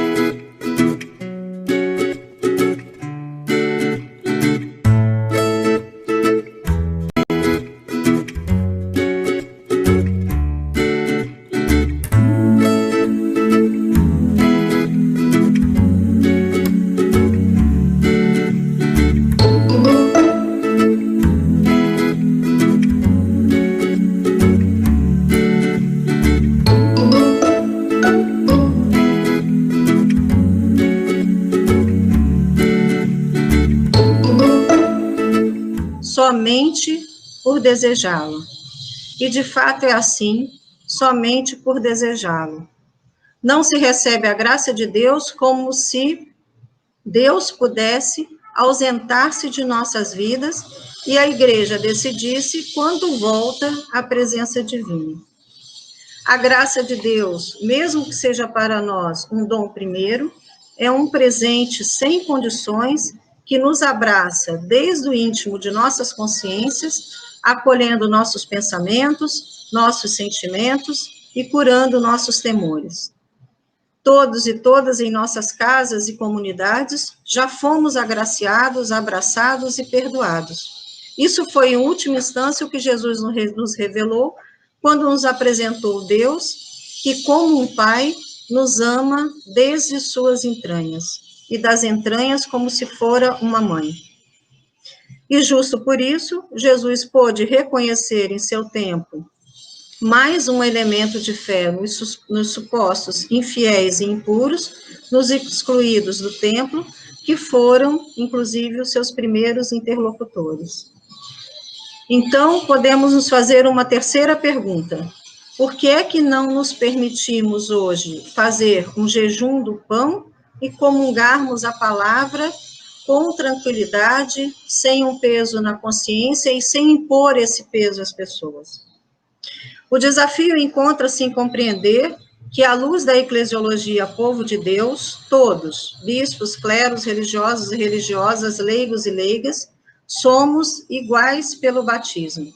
somente por desejá-lo. E de fato é assim, somente por desejá-lo. Não se recebe a graça de Deus como se Deus pudesse ausentar-se de nossas vidas e a igreja decidisse quando volta à presença divina. A graça de Deus, mesmo que seja para nós um dom primeiro, é um presente sem condições que nos abraça desde o íntimo de nossas consciências, acolhendo nossos pensamentos, nossos sentimentos e curando nossos temores. Todos e todas em nossas casas e comunidades já fomos agraciados, abraçados e perdoados. Isso foi, em última instância, o que Jesus nos revelou quando nos apresentou Deus, que, como um pai, nos ama desde suas entranhas, e das entranhas como se fora uma mãe. E justo por isso, Jesus pôde reconhecer em seu tempo mais um elemento de fé nos supostos infiéis e impuros, nos excluídos do templo, que foram, inclusive, os seus primeiros interlocutores. Então, podemos nos fazer uma terceira pergunta. Por que é que não nos permitimos hoje fazer um jejum do pão e comungarmos a palavra com tranquilidade, sem um peso na consciência e sem impor esse peso às pessoas? O desafio encontra-se em compreender que, à luz da eclesiologia Povo de Deus, todos, bispos, cleros, religiosos e religiosas, leigos e leigas, somos iguais pelo batismo.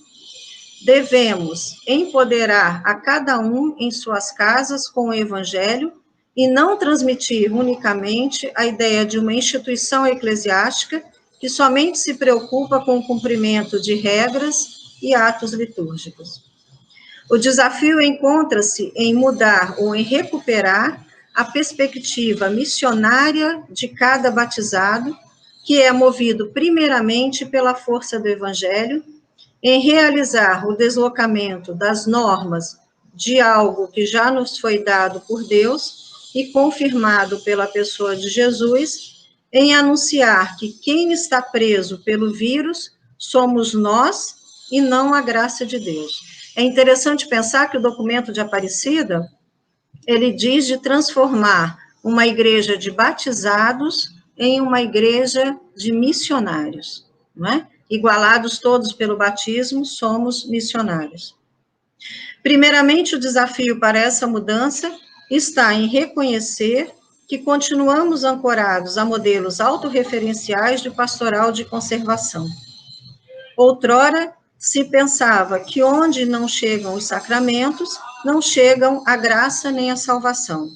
Devemos empoderar a cada um em suas casas com o evangelho e não transmitir unicamente a ideia de uma instituição eclesiástica que somente se preocupa com o cumprimento de regras e atos litúrgicos. O desafio encontra-se em mudar ou em recuperar a perspectiva missionária de cada batizado, que é movido primeiramente pela força do evangelho, em realizar o deslocamento das normas de algo que já nos foi dado por Deus e confirmado pela pessoa de Jesus, em anunciar que quem está preso pelo vírus somos nós e não a graça de Deus. É interessante pensar que o documento de Aparecida, ele diz de transformar uma igreja de batizados em uma igreja de missionários, não é? Igualados todos pelo batismo, somos missionários. Primeiramente, o desafio para essa mudança está em reconhecer que continuamos ancorados a modelos autorreferenciais de pastoral de conservação. Outrora, se pensava que onde não chegam os sacramentos, não chegam a graça nem a salvação.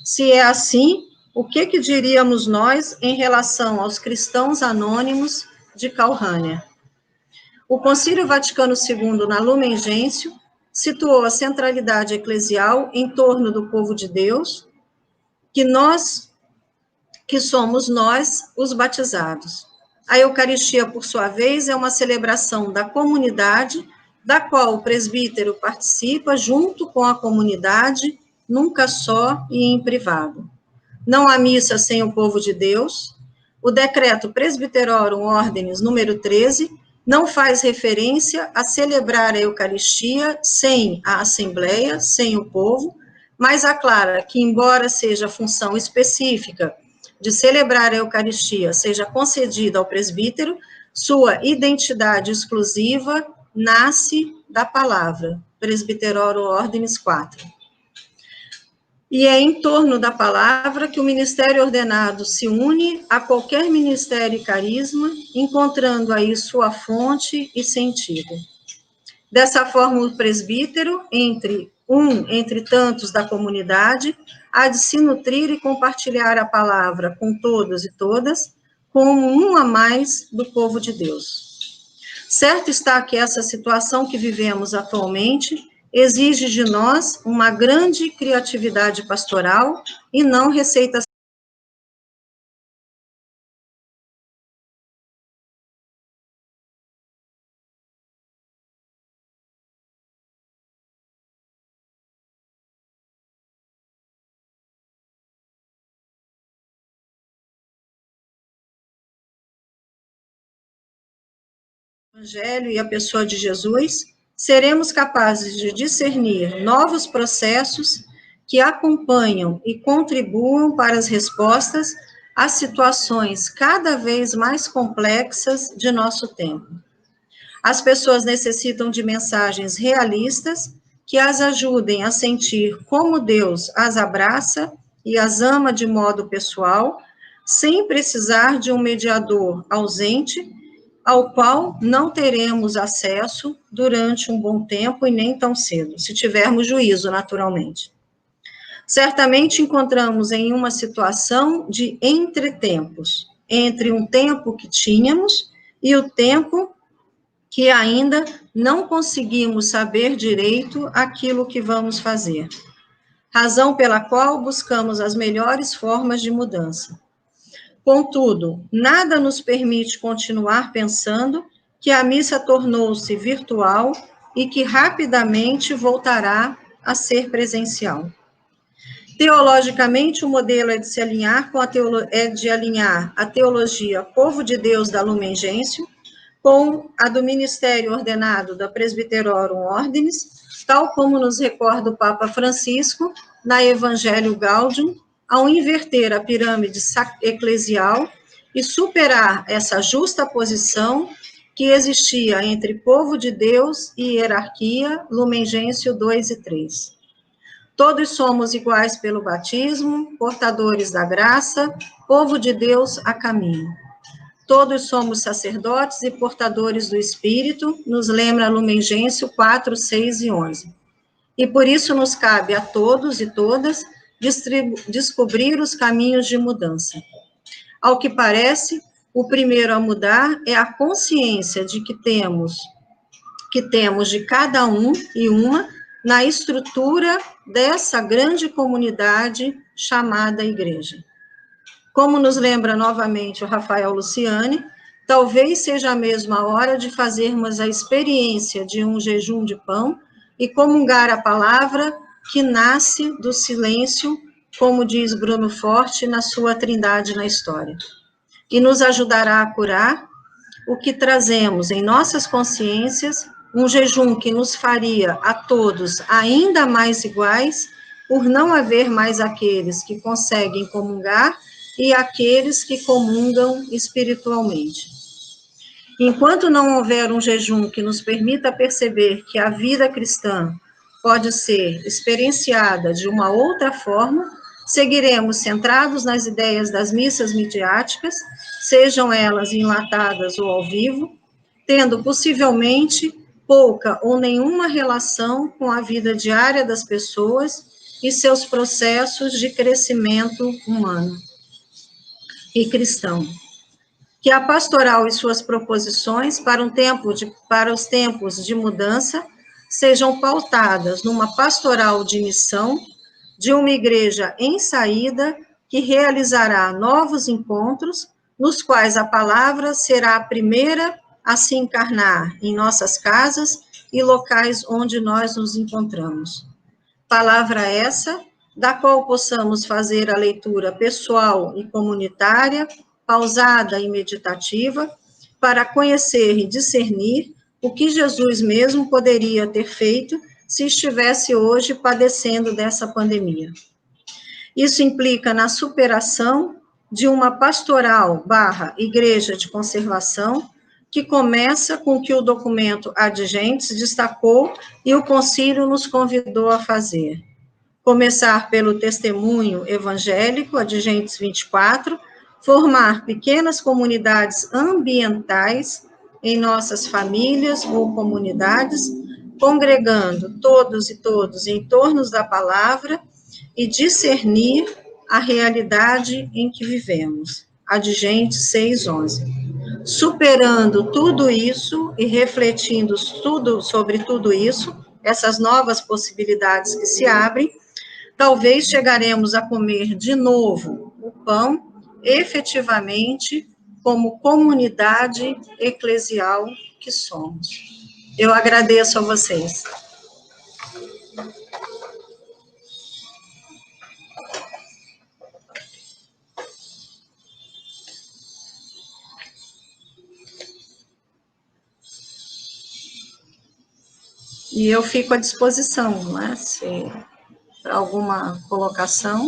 Se é assim, o que diríamos nós em relação aos cristãos anônimos de Calhânia? O Concílio Vaticano II, na Lumen Gentium, situou a centralidade eclesial em torno do povo de Deus, que somos nós, os batizados. A Eucaristia, por sua vez, é uma celebração da comunidade da qual o presbítero participa junto com a comunidade, nunca só e em privado. Não há missa sem o povo de Deus. O decreto Presbyterorum Ordinis número 13 não faz referência a celebrar a Eucaristia sem a Assembleia, sem o povo, mas aclara que, embora seja a função específica de celebrar a Eucaristia seja concedida ao presbítero, sua identidade exclusiva nasce da palavra, Presbyterorum Ordinis 4. E é em torno da palavra que o ministério ordenado se une a qualquer ministério e carisma, encontrando aí sua fonte e sentido. Dessa forma, o presbítero, entre tantos da comunidade, há de se nutrir e compartilhar a palavra com todos e todas, como um a mais do povo de Deus. Certo está que essa situação que vivemos atualmente exige de nós uma grande criatividade pastoral e não receitas. Evangelho e a pessoa de Jesus, seremos capazes de discernir novos processos que acompanham e contribuam para as respostas às situações cada vez mais complexas de nosso tempo. As pessoas necessitam de mensagens realistas que as ajudem a sentir como Deus as abraça e as ama de modo pessoal, sem precisar de um mediador ausente, ao qual não teremos acesso durante um bom tempo e nem tão cedo, se tivermos juízo, naturalmente. Certamente encontramos em uma situação de entretempos, entre um tempo que tínhamos e o tempo que ainda não conseguimos saber direito aquilo que vamos fazer. Razão pela qual buscamos as melhores formas de mudança. Contudo, nada nos permite continuar pensando que a missa tornou-se virtual e que rapidamente voltará a ser presencial. Teologicamente, o modelo é de se alinhar alinhar a teologia Povo de Deus da Lumen Gentium com a do Ministério Ordenado da Presbyterorum Ordinis, tal como nos recorda o Papa Francisco na Evangelho Gaudium, ao inverter a pirâmide eclesial e superar essa justa posição que existia entre povo de Deus e hierarquia, Lumen Gentium 2 e 3. Todos somos iguais pelo batismo, portadores da graça, povo de Deus a caminho. Todos somos sacerdotes e portadores do Espírito, nos lembra Lumen Gentium 4, 6 e 11. E por isso nos cabe a todos e todas descobrir os caminhos de mudança. Ao que parece, o primeiro a mudar é a consciência de que temos de cada um e uma na estrutura dessa grande comunidade chamada Igreja. Como nos lembra novamente o Rafael Luciani, talvez seja a mesma hora de fazermos a experiência de um jejum de pão e comungar a palavra que nasce do silêncio, como diz Bruno Forte na sua Trindade na História, e nos ajudará a curar o que trazemos em nossas consciências, um jejum que nos faria a todos ainda mais iguais, por não haver mais aqueles que conseguem comungar e aqueles que comungam espiritualmente. Enquanto não houver um jejum que nos permita perceber que a vida cristã pode ser experienciada de uma outra forma, seguiremos centrados nas ideias das missas midiáticas, sejam elas enlatadas ou ao vivo, tendo possivelmente pouca ou nenhuma relação com a vida diária das pessoas e seus processos de crescimento humano e cristão. Que a pastoral e suas proposições para os tempos de mudança sejam pautadas numa pastoral de missão, de uma igreja em saída, que realizará novos encontros, nos quais a palavra será a primeira a se encarnar em nossas casas e locais onde nós nos encontramos. Palavra essa, da qual possamos fazer a leitura pessoal e comunitária, pausada e meditativa, para conhecer e discernir o que Jesus mesmo poderia ter feito se estivesse hoje padecendo dessa pandemia. Isso implica na superação de uma pastoral / igreja de conservação, que começa com o que o documento Adigentes destacou e o concílio nos convidou a fazer. Começar pelo testemunho evangélico, Adigentes 24, formar pequenas comunidades ambientais em nossas famílias ou comunidades, congregando todos e todos em torno da palavra e discernir a realidade em que vivemos. Adigentes 6:11. Superando tudo isso e refletindo sobre tudo isso, essas novas possibilidades que se abrem, talvez chegaremos a comer de novo o pão, efetivamente, como comunidade eclesial que somos. Eu agradeço a vocês. E eu fico à disposição, né, se para alguma colocação.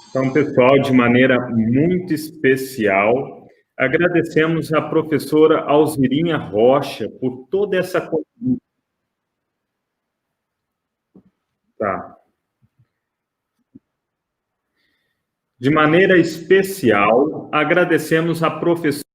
Então, pessoal, de maneira muito especial, agradecemos a professora Alzirinha Rocha por toda essa... Tá. De maneira especial, agradecemos a professora...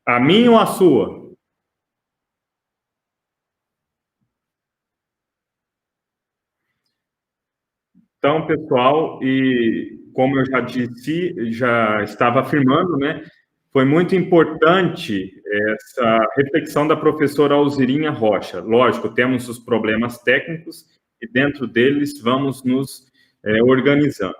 A minha ou a sua? Então, pessoal, e como eu já disse, já estava afirmando, né? Foi muito importante essa reflexão da professora Alzirinha Rocha. Lógico, temos os problemas técnicos e dentro deles vamos nos organizando.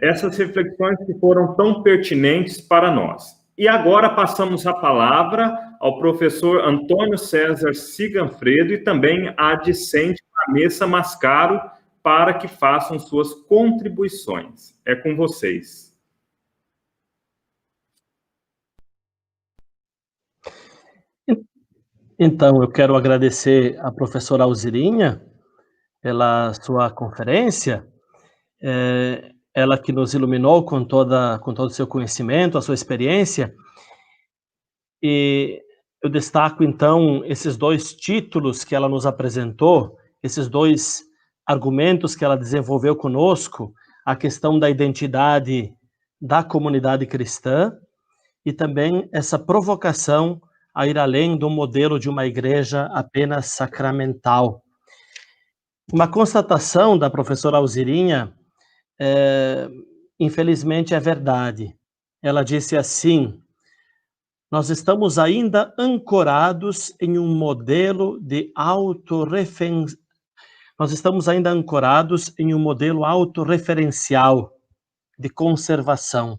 Essas reflexões que foram tão pertinentes para nós. E agora passamos a palavra ao professor Antônio César Ciganfredo e também à discente Vanessa Mascaro para que façam suas contribuições. É com vocês. Então, eu quero agradecer à professora Alzirinha pela sua conferência, ela que nos iluminou com todo o seu conhecimento, a sua experiência, e eu destaco, então, esses dois títulos que ela nos apresentou, esses dois argumentos que ela desenvolveu conosco, a questão da identidade da comunidade cristã e também essa provocação a ir além do modelo de uma igreja apenas sacramental. Uma constatação da professora Alzirinha, infelizmente é verdade. Ela disse assim: nós estamos ainda ancorados em um modelo de autorreferencial de conservação.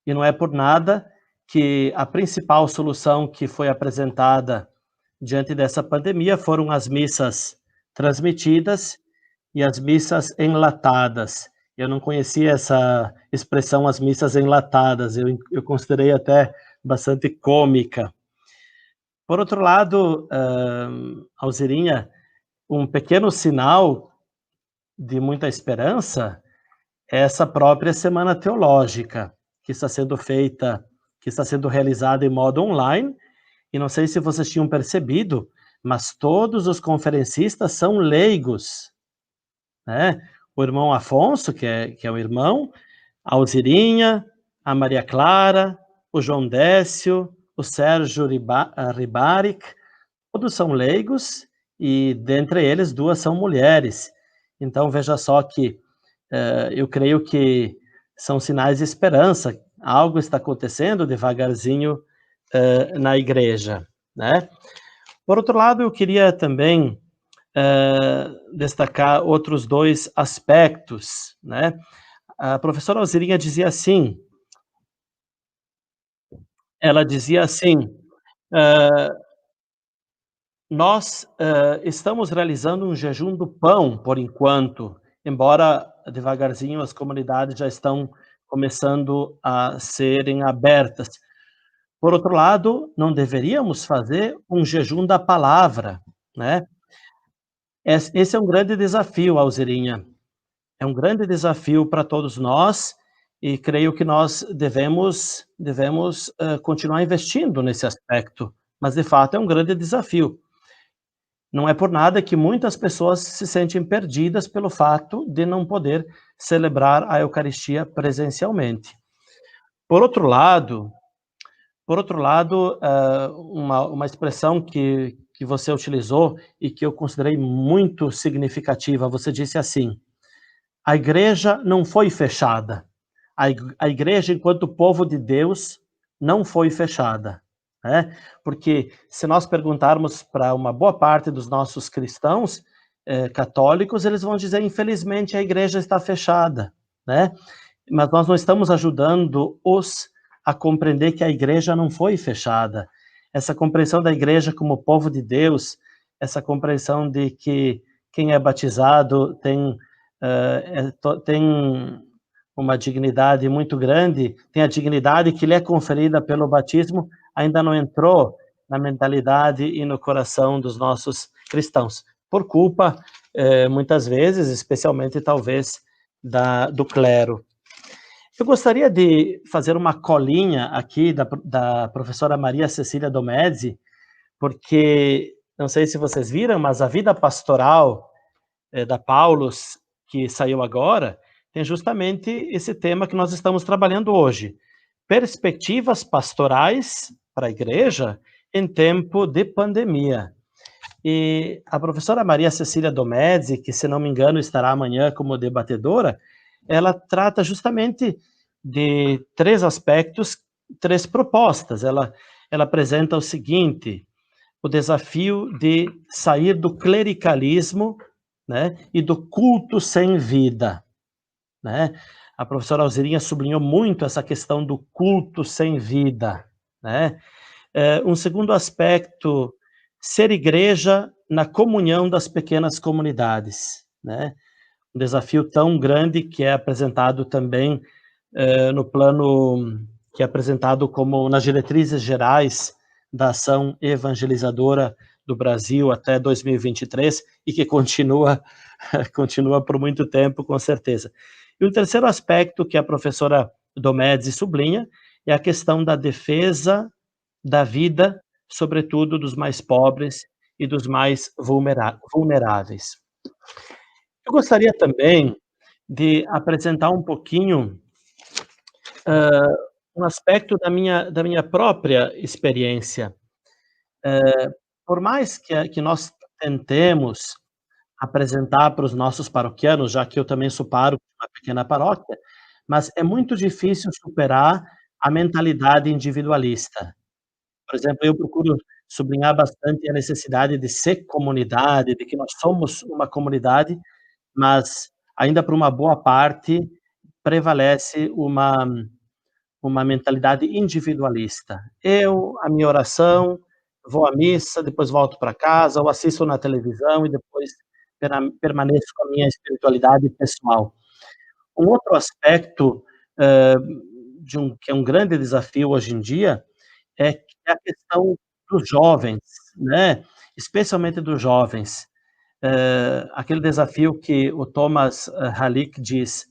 E não é por nada que a principal solução que foi apresentada diante dessa pandemia foram as missas transmitidas e as missas enlatadas. Eu não conhecia essa expressão, as missas enlatadas, eu considerei até bastante cômica. Por outro lado, Alzirinha, um pequeno sinal de muita esperança é essa própria Semana Teológica, que está sendo feita, que está sendo realizada em modo online, e não sei se vocês tinham percebido, mas todos os conferencistas são leigos, né? O irmão Afonso, que é o irmão, A Alzirinha, a Maria Clara, o João Décio, o Sérgio Ribaric, todos são leigos e, dentre eles, 2 são mulheres. Então, veja só que eu creio que são sinais de esperança. Algo está acontecendo devagarzinho na igreja, né? Por outro lado, eu queria também destacar outros 2 aspectos, né? A professora Alzirinha dizia assim, ela dizia assim, nós estamos realizando um jejum do pão, por enquanto, embora devagarzinho as comunidades já estão começando a serem abertas. Por outro lado, não deveríamos fazer um jejum da palavra, né? Esse é um grande desafio, Alzirinha. É um grande desafio para todos nós e creio que nós devemos continuar investindo nesse aspecto, mas de fato é um grande desafio. Não é por nada que muitas pessoas se sentem perdidas pelo fato de não poder celebrar a Eucaristia presencialmente. Por outro lado, uma expressão que você utilizou e que eu considerei muito significativa, você disse assim: a igreja não foi fechada. A igreja, enquanto povo de Deus, não foi fechada, né? Porque se nós perguntarmos para uma boa parte dos nossos cristãos católicos, eles vão dizer, infelizmente, a igreja está fechada, né? Mas nós não estamos ajudando-os a compreender que a igreja não foi fechada. Essa compreensão da igreja como povo de Deus, essa compreensão de que quem é batizado tem uma dignidade muito grande, tem a dignidade que lhe é conferida pelo batismo, ainda não entrou na mentalidade e no coração dos nossos cristãos, por culpa, muitas vezes, especialmente talvez, do clero. Eu gostaria de fazer uma colinha aqui da professora Maria Cecília Domezzi, porque, não sei se vocês viram, mas a vida pastoral da Paulus, que saiu agora, tem justamente esse tema que nós estamos trabalhando hoje. Perspectivas pastorais para a igreja em tempo de pandemia. E a professora Maria Cecília Domezzi, que, se não me engano, estará amanhã como debatedora, ela trata justamente de 3 aspectos, 3 propostas. Ela apresenta o seguinte: o desafio de sair do clericalismo, né, e do culto sem vida, né? A professora Alzirinha sublinhou muito essa questão do culto sem vida, né? Um segundo aspecto, ser igreja na comunhão das pequenas comunidades, né? Um desafio tão grande que é apresentado também no plano, que é apresentado como nas diretrizes gerais da ação evangelizadora do Brasil até 2023 e que continua por muito tempo, com certeza. E o terceiro aspecto que a professora Domezzi sublinha é a questão da defesa da vida, sobretudo dos mais pobres e dos mais vulneráveis. Eu gostaria também de apresentar um pouquinho um aspecto da minha própria experiência. Por mais que nós tentemos apresentar para os nossos paroquianos, já que eu também sou pároco de uma pequena paróquia, mas é muito difícil superar a mentalidade individualista. Por exemplo, eu procuro sublinhar bastante a necessidade de ser comunidade, de que nós somos uma comunidade, mas ainda para uma boa parte prevalece uma mentalidade individualista. A minha oração, vou à missa, depois volto para casa, ou assisto na televisão e depois permaneço com a minha espiritualidade pessoal. Um outro aspecto que é um grande desafio hoje em dia é a questão dos jovens, né? Especialmente dos jovens. Aquele desafio que o Thomas Halik diz,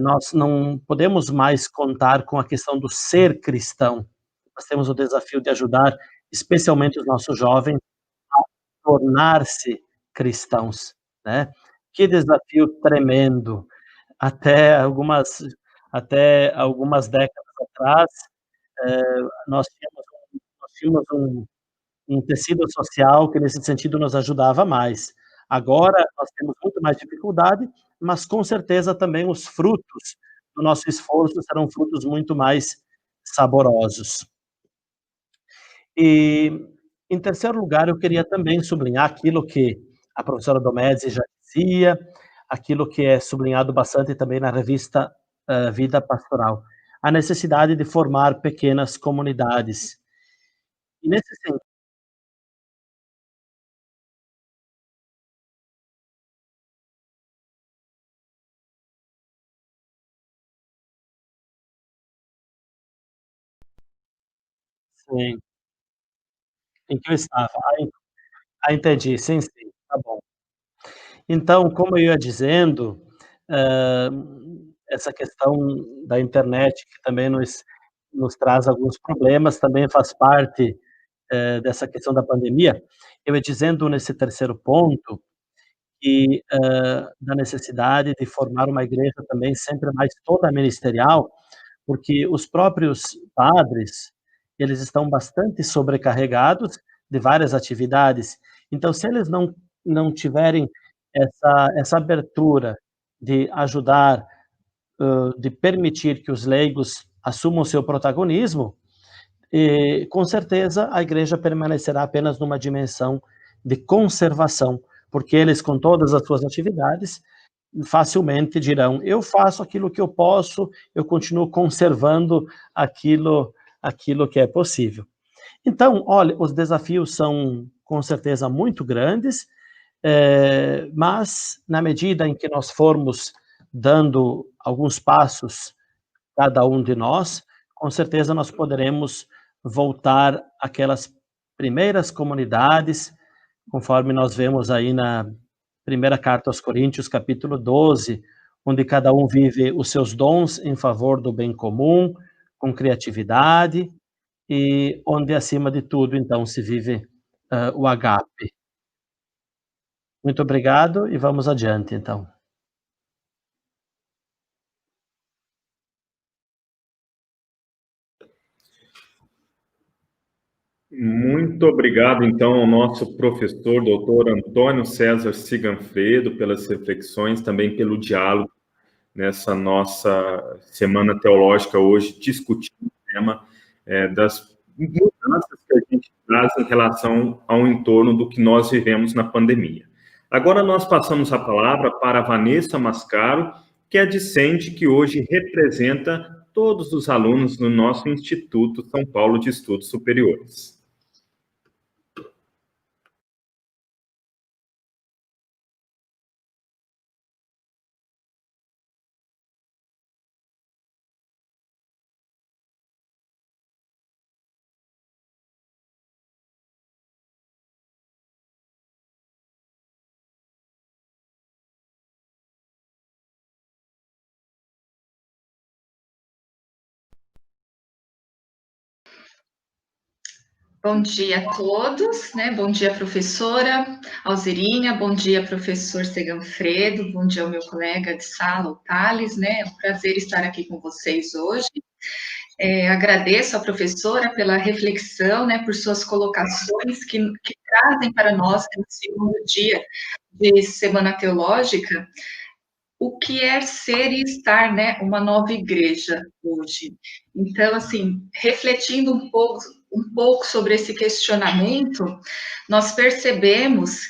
nós não podemos mais contar com a questão do ser cristão. Nós temos o desafio de ajudar, especialmente os nossos jovens, a tornar-se cristãos, né? Que desafio tremendo. Até Até algumas décadas atrás, nós tínhamos um tecido social que, nesse sentido, nos ajudava mais. Agora, nós temos muito mais dificuldade, mas, com certeza, também os frutos do nosso esforço serão frutos muito mais saborosos. E, em terceiro lugar, eu queria também sublinhar aquilo que a professora Domèzzi já dizia, aquilo que é sublinhado bastante também na revista Vida Pastoral, a necessidade de formar pequenas comunidades. E nesse sentido, sim, em que eu estava. Entendi, sim, sim, tá bom. Então, como eu ia dizendo, hã, essa questão da internet que também nos traz alguns problemas, também faz parte, dessa questão da pandemia. Eu ia dizendo nesse terceiro ponto que, da necessidade de formar uma igreja também sempre mais toda ministerial, porque os próprios padres, eles estão bastante sobrecarregados de várias atividades. Então, se eles não tiverem essa abertura de ajudar, de permitir que os leigos assumam seu protagonismo, com certeza a igreja permanecerá apenas numa dimensão de conservação, porque eles, com todas as suas atividades, facilmente dirão: eu faço aquilo que eu posso, eu continuo conservando aquilo que é possível. Então, olha, os desafios são com certeza muito grandes, mas na medida em que nós formos dando alguns passos, cada um de nós, com certeza nós poderemos voltar àquelas primeiras comunidades, conforme nós vemos aí na primeira carta aos Coríntios, capítulo 12, onde cada um vive os seus dons em favor do bem comum, com criatividade, e onde, acima de tudo, então, se vive o agape. Muito obrigado e vamos adiante, então. Muito obrigado, então, ao nosso professor, doutor Antônio César Ciganfredo, pelas reflexões, também pelo diálogo nessa nossa Semana Teológica hoje, discutindo o tema das mudanças que a gente traz em relação ao entorno do que nós vivemos na pandemia. Agora nós passamos a palavra para a Vanessa Mascaro, que é a discente que hoje representa todos os alunos no nosso Instituto São Paulo de Estudos Superiores. Bom dia a todos, né? Bom dia, professora Alzerinha, bom dia, professor Seganfredo, bom dia ao meu colega de sala, o Thales, né? É um prazer estar aqui com vocês hoje. Agradeço à professora pela reflexão, né, por suas colocações que trazem para nós, no segundo dia de Semana Teológica, o que é ser e estar, né, uma nova igreja hoje. Então, assim, refletindo um pouco sobre esse questionamento, nós percebemos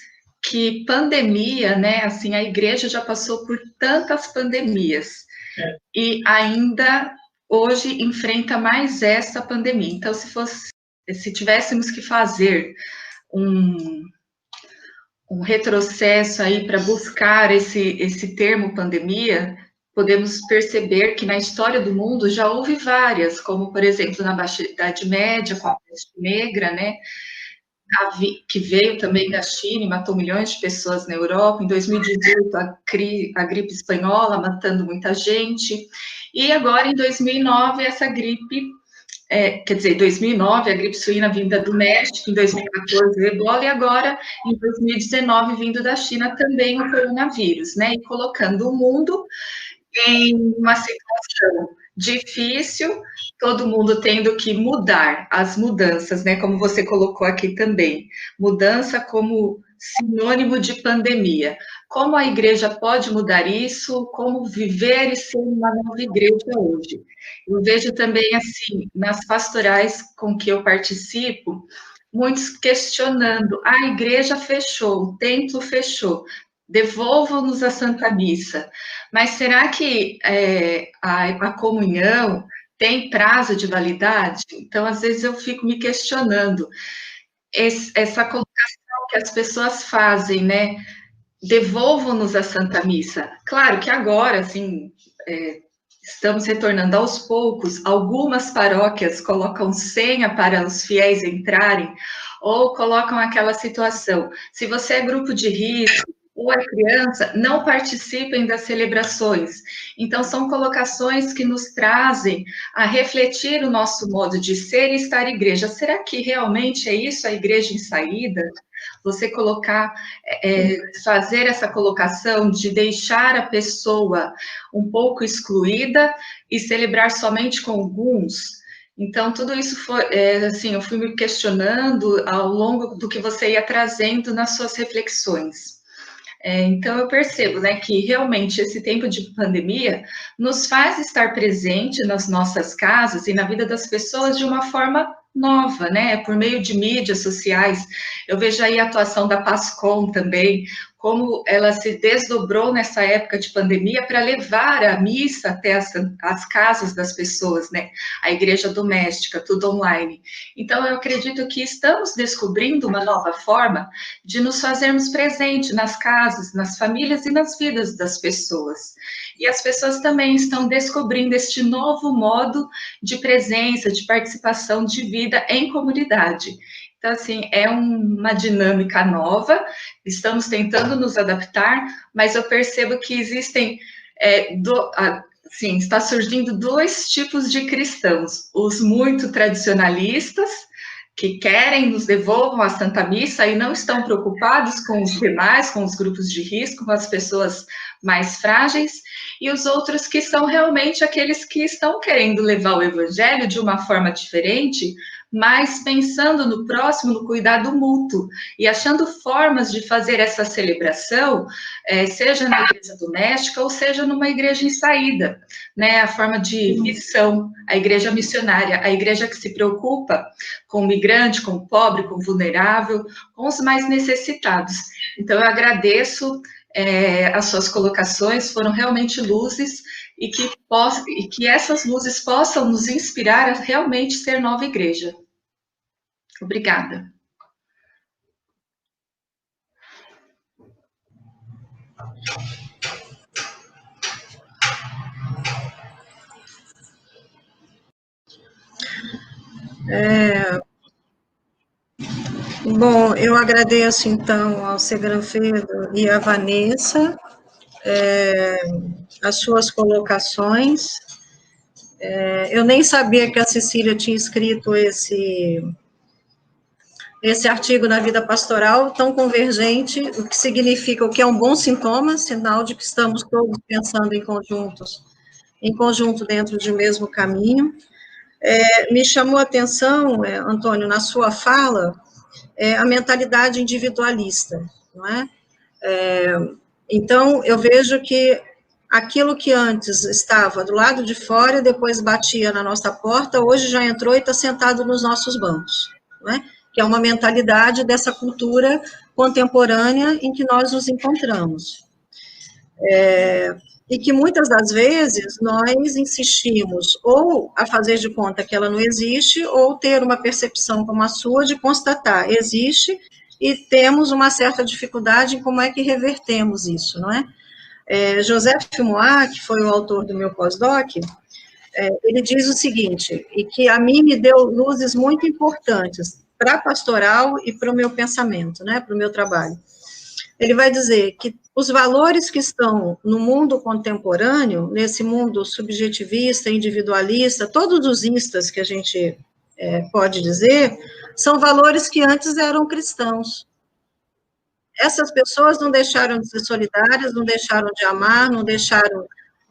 que pandemia, né, assim, a igreja já passou por tantas pandemias e ainda hoje enfrenta mais essa pandemia. Então, se tivéssemos que fazer um retrocesso aí para buscar esse termo pandemia, podemos perceber que na história do mundo já houve várias, como, por exemplo, na Baixa Idade Média, com a peste negra, né, que veio também da China e matou milhões de pessoas na Europa. Em 2018, a gripe espanhola, matando muita gente. E agora, em 2009, essa gripe, quer dizer, em 2009, a gripe suína vinda do México, em 2014, o ebola, e agora, em 2019, vindo da China, também o coronavírus, né? E colocando o mundo em uma situação difícil, todo mundo tendo que mudar, as mudanças, né? Como você colocou aqui também, mudança como sinônimo de pandemia. Como a igreja pode mudar isso? Como viver e ser uma nova igreja hoje? Eu vejo também, assim, nas pastorais com que eu participo, muitos questionando: a igreja fechou, o templo fechou, devolvam-nos a Santa Missa. Mas será que a comunhão tem prazo de validade? Então, às vezes, eu fico me questionando essa colocação que as pessoas fazem, né? Devolvam-nos a Santa Missa. Claro que agora, assim, estamos retornando aos poucos, algumas paróquias colocam senha para os fiéis entrarem, ou colocam aquela situação: se você é grupo de risco, ou é criança, não participem das celebrações. Então, são colocações que nos trazem a refletir o nosso modo de ser e estar igreja. Será que realmente é isso a igreja em saída? Você colocar, fazer essa colocação de deixar a pessoa um pouco excluída e celebrar somente com alguns. Então, tudo isso foi, assim, eu fui me questionando ao longo do que você ia trazendo nas suas reflexões. Então, eu percebo, né, que realmente esse tempo de pandemia nos faz estar presente nas nossas casas e na vida das pessoas de uma forma nova, né, por meio de mídias sociais. Eu vejo aí a atuação da Pascom também, como ela se desdobrou nessa época de pandemia para levar a missa até as casas das pessoas, né, a igreja doméstica, tudo online. Então, eu acredito que estamos descobrindo uma nova forma de nos fazermos presente nas casas, nas famílias e nas vidas das pessoas. E as pessoas também estão descobrindo este novo modo de presença, de participação de vida em comunidade. Então, assim, é uma dinâmica nova, estamos tentando nos adaptar, mas eu percebo que existem, assim, está surgindo dois tipos de cristãos: os muito tradicionalistas, que querem nos devolvam a Santa Missa e não estão preocupados com os demais, com os grupos de risco, com as pessoas mais frágeis, e os outros que são realmente aqueles que estão querendo levar o evangelho de uma forma diferente, mas pensando no próximo, no cuidado mútuo, e achando formas de fazer essa celebração, seja na igreja doméstica ou seja numa igreja em saída, né? A forma de missão, a igreja missionária, a igreja que se preocupa com o migrante, com o pobre, com o vulnerável, com os mais necessitados. Então, eu agradeço as suas colocações, foram realmente luzes, e que essas luzes possam nos inspirar a realmente ser nova igreja. Obrigada. Bom, eu agradeço, então, ao Segranfredo e à Vanessa as suas colocações. Eu nem sabia que a Cecília tinha escrito esse artigo na Vida Pastoral, tão convergente, o que significa, o que é um bom sintoma, sinal de que estamos todos pensando em conjunto dentro de um mesmo caminho. Me chamou a atenção, Antônio, na sua fala, a mentalidade individualista, não é? Então, eu vejo que aquilo que antes estava do lado de fora, depois batia na nossa porta, hoje já entrou e está sentado nos nossos bancos, não é? Que é uma mentalidade dessa cultura contemporânea em que nós nos encontramos. E que muitas das vezes nós insistimos ou a fazer de conta que ela não existe, ou ter uma percepção como a sua de constatar, existe, e temos uma certa dificuldade em como é que revertemos isso, não é? Joseph Moir, que foi o autor do meu pós-doc, ele diz o seguinte, e que a mim me deu luzes muito importantes para a pastoral e para o meu pensamento, né, para o meu trabalho. Ele vai dizer que os valores que estão no mundo contemporâneo, nesse mundo subjetivista, individualista, todos os istas que a gente pode dizer, são valores que antes eram cristãos. Essas pessoas não deixaram de ser solidárias, não deixaram de amar, não deixaram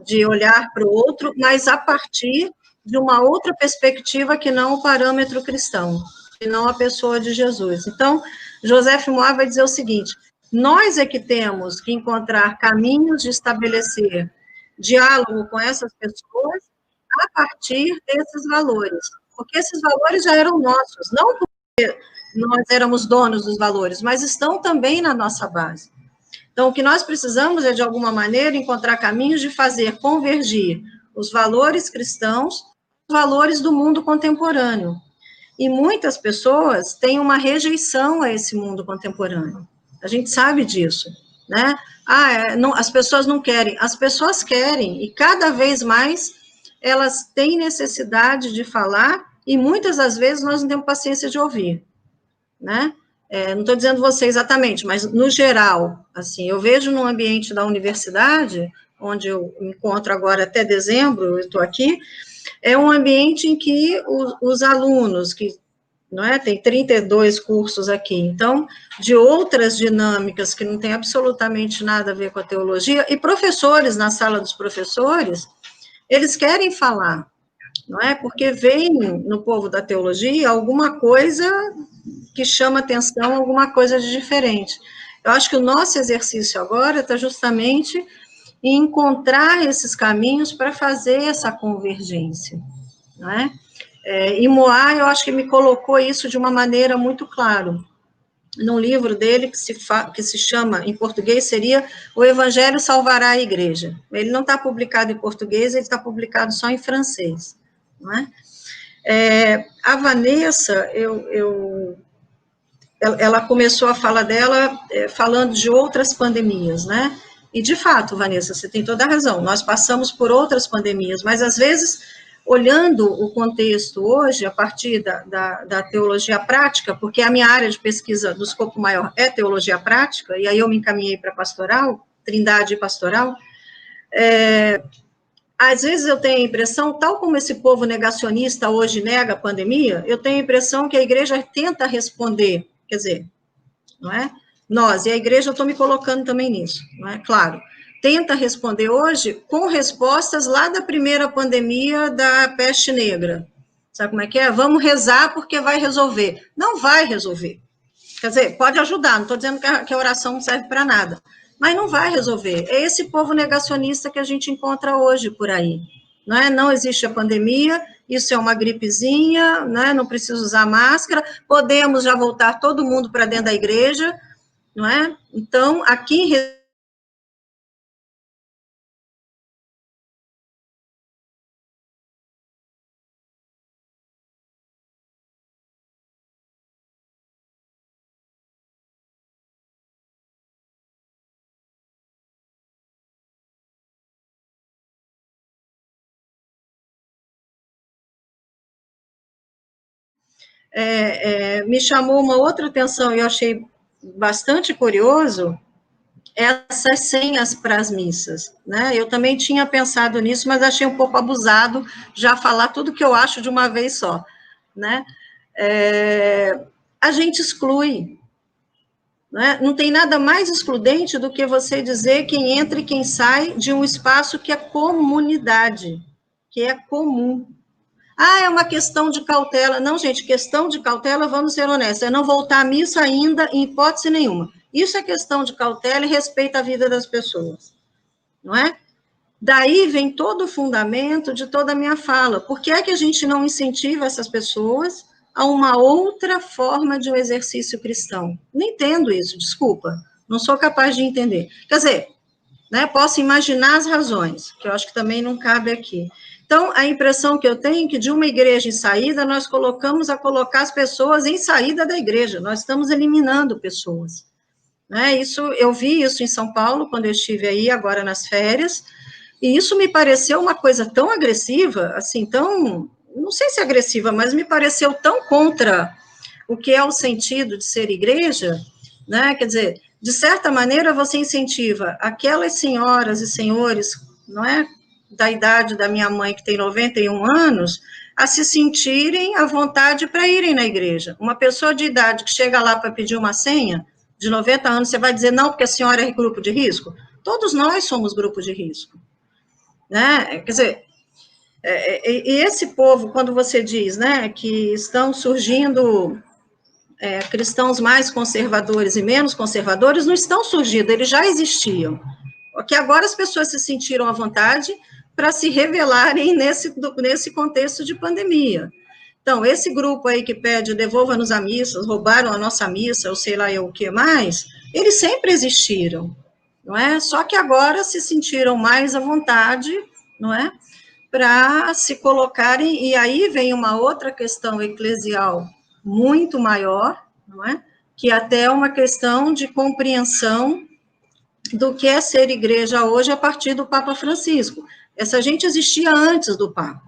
de olhar para o outro, mas a partir de uma outra perspectiva que não o parâmetro cristão, que não a pessoa de Jesus. Então, Joseph Moir vai dizer o seguinte: nós é que temos que encontrar caminhos de estabelecer diálogo com essas pessoas a partir desses valores, porque esses valores já eram nossos, não porque nós éramos donos dos valores, mas estão também na nossa base. Então, o que nós precisamos é, de alguma maneira, encontrar caminhos de fazer convergir os valores cristãos, os valores do mundo contemporâneo. E muitas pessoas têm uma rejeição a esse mundo contemporâneo. A gente sabe disso, né? Não, as pessoas não querem. As pessoas querem, e cada vez mais elas têm necessidade de falar, e muitas das vezes nós não temos paciência de ouvir, né? Não estou dizendo você exatamente, mas no geral, assim, eu vejo no ambiente da universidade, onde eu me encontro agora até dezembro, eu estou aqui, é um ambiente em que os alunos, que não é, tem 32 cursos aqui, então, de outras dinâmicas que não tem absolutamente nada a ver com a teologia, e professores na sala dos professores, eles querem falar, não é? Porque vem no povo da teologia alguma coisa que chama atenção, alguma coisa de diferente. Eu acho que o nosso exercício agora está justamente em encontrar esses caminhos para fazer essa convergência, não é? E Moir, eu acho que me colocou isso de uma maneira muito clara. Num livro dele que se chama, em português, seria O Evangelho Salvará a Igreja. Ele não está publicado em português, ele está publicado só em francês, não é? A Vanessa, ela começou a fala dela falando de outras pandemias, né? E, de fato, Vanessa, você tem toda a razão, nós passamos por outras pandemias, mas, às vezes, olhando o contexto hoje, a partir da teologia prática, porque a minha área de pesquisa do escopo maior é teologia prática, e aí eu me encaminhei para pastoral, Trindade Pastoral, às vezes eu tenho a impressão, tal como esse povo negacionista hoje nega a pandemia, eu tenho a impressão que a igreja tenta responder, quer dizer, não é? Nós, e a igreja, eu estou me colocando também nisso, não é? Claro, tenta responder hoje com respostas lá da primeira pandemia da peste negra. Sabe como é que é? Vamos rezar porque vai resolver. Não vai resolver. Quer dizer, pode ajudar, não estou dizendo que a oração não serve para nada, mas não vai resolver. É esse povo negacionista que a gente encontra hoje por aí. Não é? Não existe a pandemia, isso é uma gripezinha, né? Não precisa usar máscara, podemos já voltar todo mundo para dentro da igreja, não é? Então, aqui em me chamou uma outra atenção, e eu achei bastante curioso, essas senhas para as missas, né? Eu também tinha pensado nisso, mas achei um pouco abusado já falar tudo que eu acho de uma vez só, né? A gente exclui, né? Não tem nada mais excludente do que você dizer quem entra e quem sai de um espaço que é comunidade, que é comum. É uma questão de cautela. Não, gente, questão de cautela, vamos ser honestos, é não voltar à missa ainda, em hipótese nenhuma. Isso é questão de cautela e respeito à vida das pessoas, não é? Daí vem todo o fundamento de toda a minha fala. Por que é que a gente não incentiva essas pessoas a uma outra forma de um exercício cristão? Não entendo isso, desculpa, não sou capaz de entender. Quer dizer, né, posso imaginar as razões, que eu acho que também não cabe aqui. Então, a impressão que eu tenho é que de uma igreja em saída, nós colocamos a colocar as pessoas em saída da igreja, nós estamos eliminando pessoas. Né? Isso, eu vi isso em São Paulo, quando eu estive aí, agora nas férias, e isso me pareceu uma coisa tão agressiva, assim, tão, não sei se agressiva, mas me pareceu tão contra o que é o sentido de ser igreja, né? Quer dizer, de certa maneira, você incentiva aquelas senhoras e senhores, não é, da idade da minha mãe, que tem 91 anos, a se sentirem à vontade para irem na igreja. Uma pessoa de idade que chega lá para pedir uma senha, de 90 anos, você vai dizer não, porque a senhora é grupo de risco? Todos nós somos grupo de risco. né? Quer dizer, e esse povo, quando você diz, né, que estão surgindo cristãos mais conservadores e menos conservadores, não estão surgindo, eles já existiam. Porque agora as pessoas se sentiram à vontade para se revelarem nesse contexto de pandemia. Então, esse grupo aí que pede devolva-nos a missa, roubaram a nossa missa, ou sei lá eu o que mais, eles sempre existiram, não é? Só que agora se sentiram mais à vontade, não é? Para se colocarem, e aí vem uma outra questão eclesial muito maior, não é? Que até é uma questão de compreensão do que é ser igreja hoje a partir do Papa Francisco. Essa gente existia antes do Papa,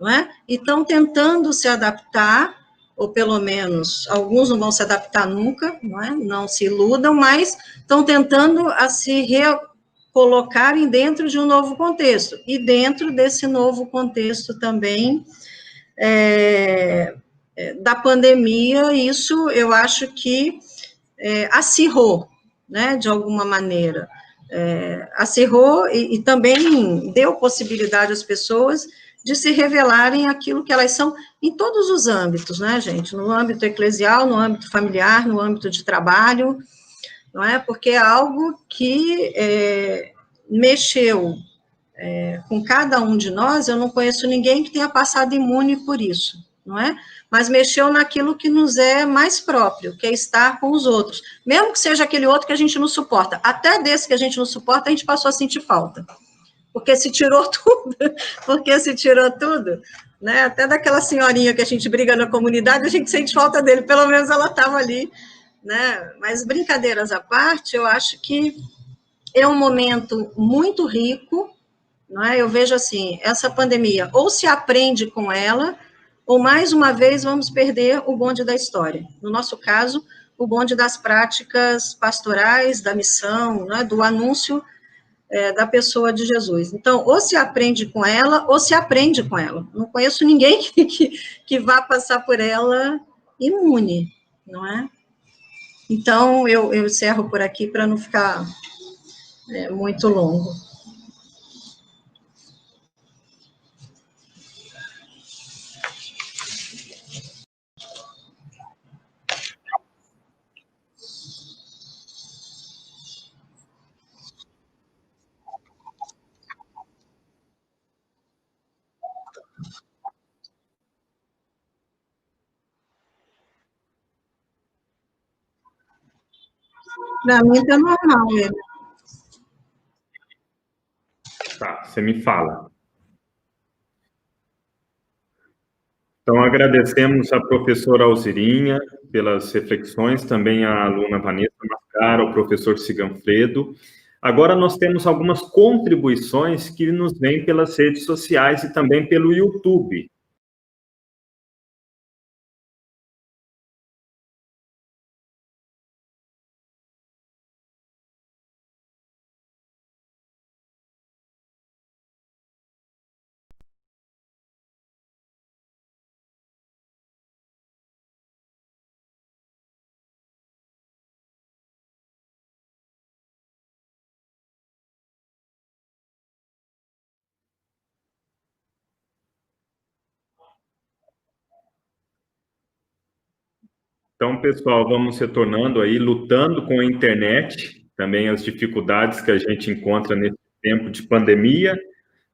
não é? E estão tentando se adaptar, ou pelo menos, alguns não vão se adaptar nunca, não é? Não se iludam, mas estão tentando a se colocarem dentro de um novo contexto, e dentro desse novo contexto também da pandemia, isso eu acho que acirrou, né, de alguma maneira, acirrou e também deu possibilidade às pessoas de se revelarem aquilo que elas são em todos os âmbitos, né, gente, no âmbito eclesial, no âmbito familiar, no âmbito de trabalho, não é? Porque é algo que mexeu com cada um de nós. Eu não conheço ninguém que tenha passado imune por isso, não é? Mas mexeu naquilo que nos é mais próprio, que é estar com os outros, mesmo que seja aquele outro que a gente não suporta, até desse que a gente não suporta, a gente passou a sentir falta, porque se tirou tudo, né? Até daquela senhorinha que a gente briga na comunidade, a gente sente falta dele, pelo menos ela estava ali, né? Mas brincadeiras à parte, eu acho que é um momento muito rico, não é? Eu vejo assim, essa pandemia, ou se aprende com ela, ou mais uma vez vamos perder o bonde da história. No nosso caso, o bonde das práticas pastorais, da missão, né, do anúncio da pessoa de Jesus. Então, ou se aprende com ela, ou se aprende com ela. Não conheço ninguém que vá passar por ela imune, não é? Então, eu encerro por aqui para não ficar muito longo. Para mim está normal, ele. Tá, você me fala. Então, agradecemos a professora Alzirinha pelas reflexões, também a aluna Vanessa Mascara, ao professor Siganfredo. Agora nós temos algumas contribuições que nos vêm pelas redes sociais e também pelo YouTube. Então, pessoal, vamos retornando aí, lutando com a internet, também as dificuldades que a gente encontra nesse tempo de pandemia,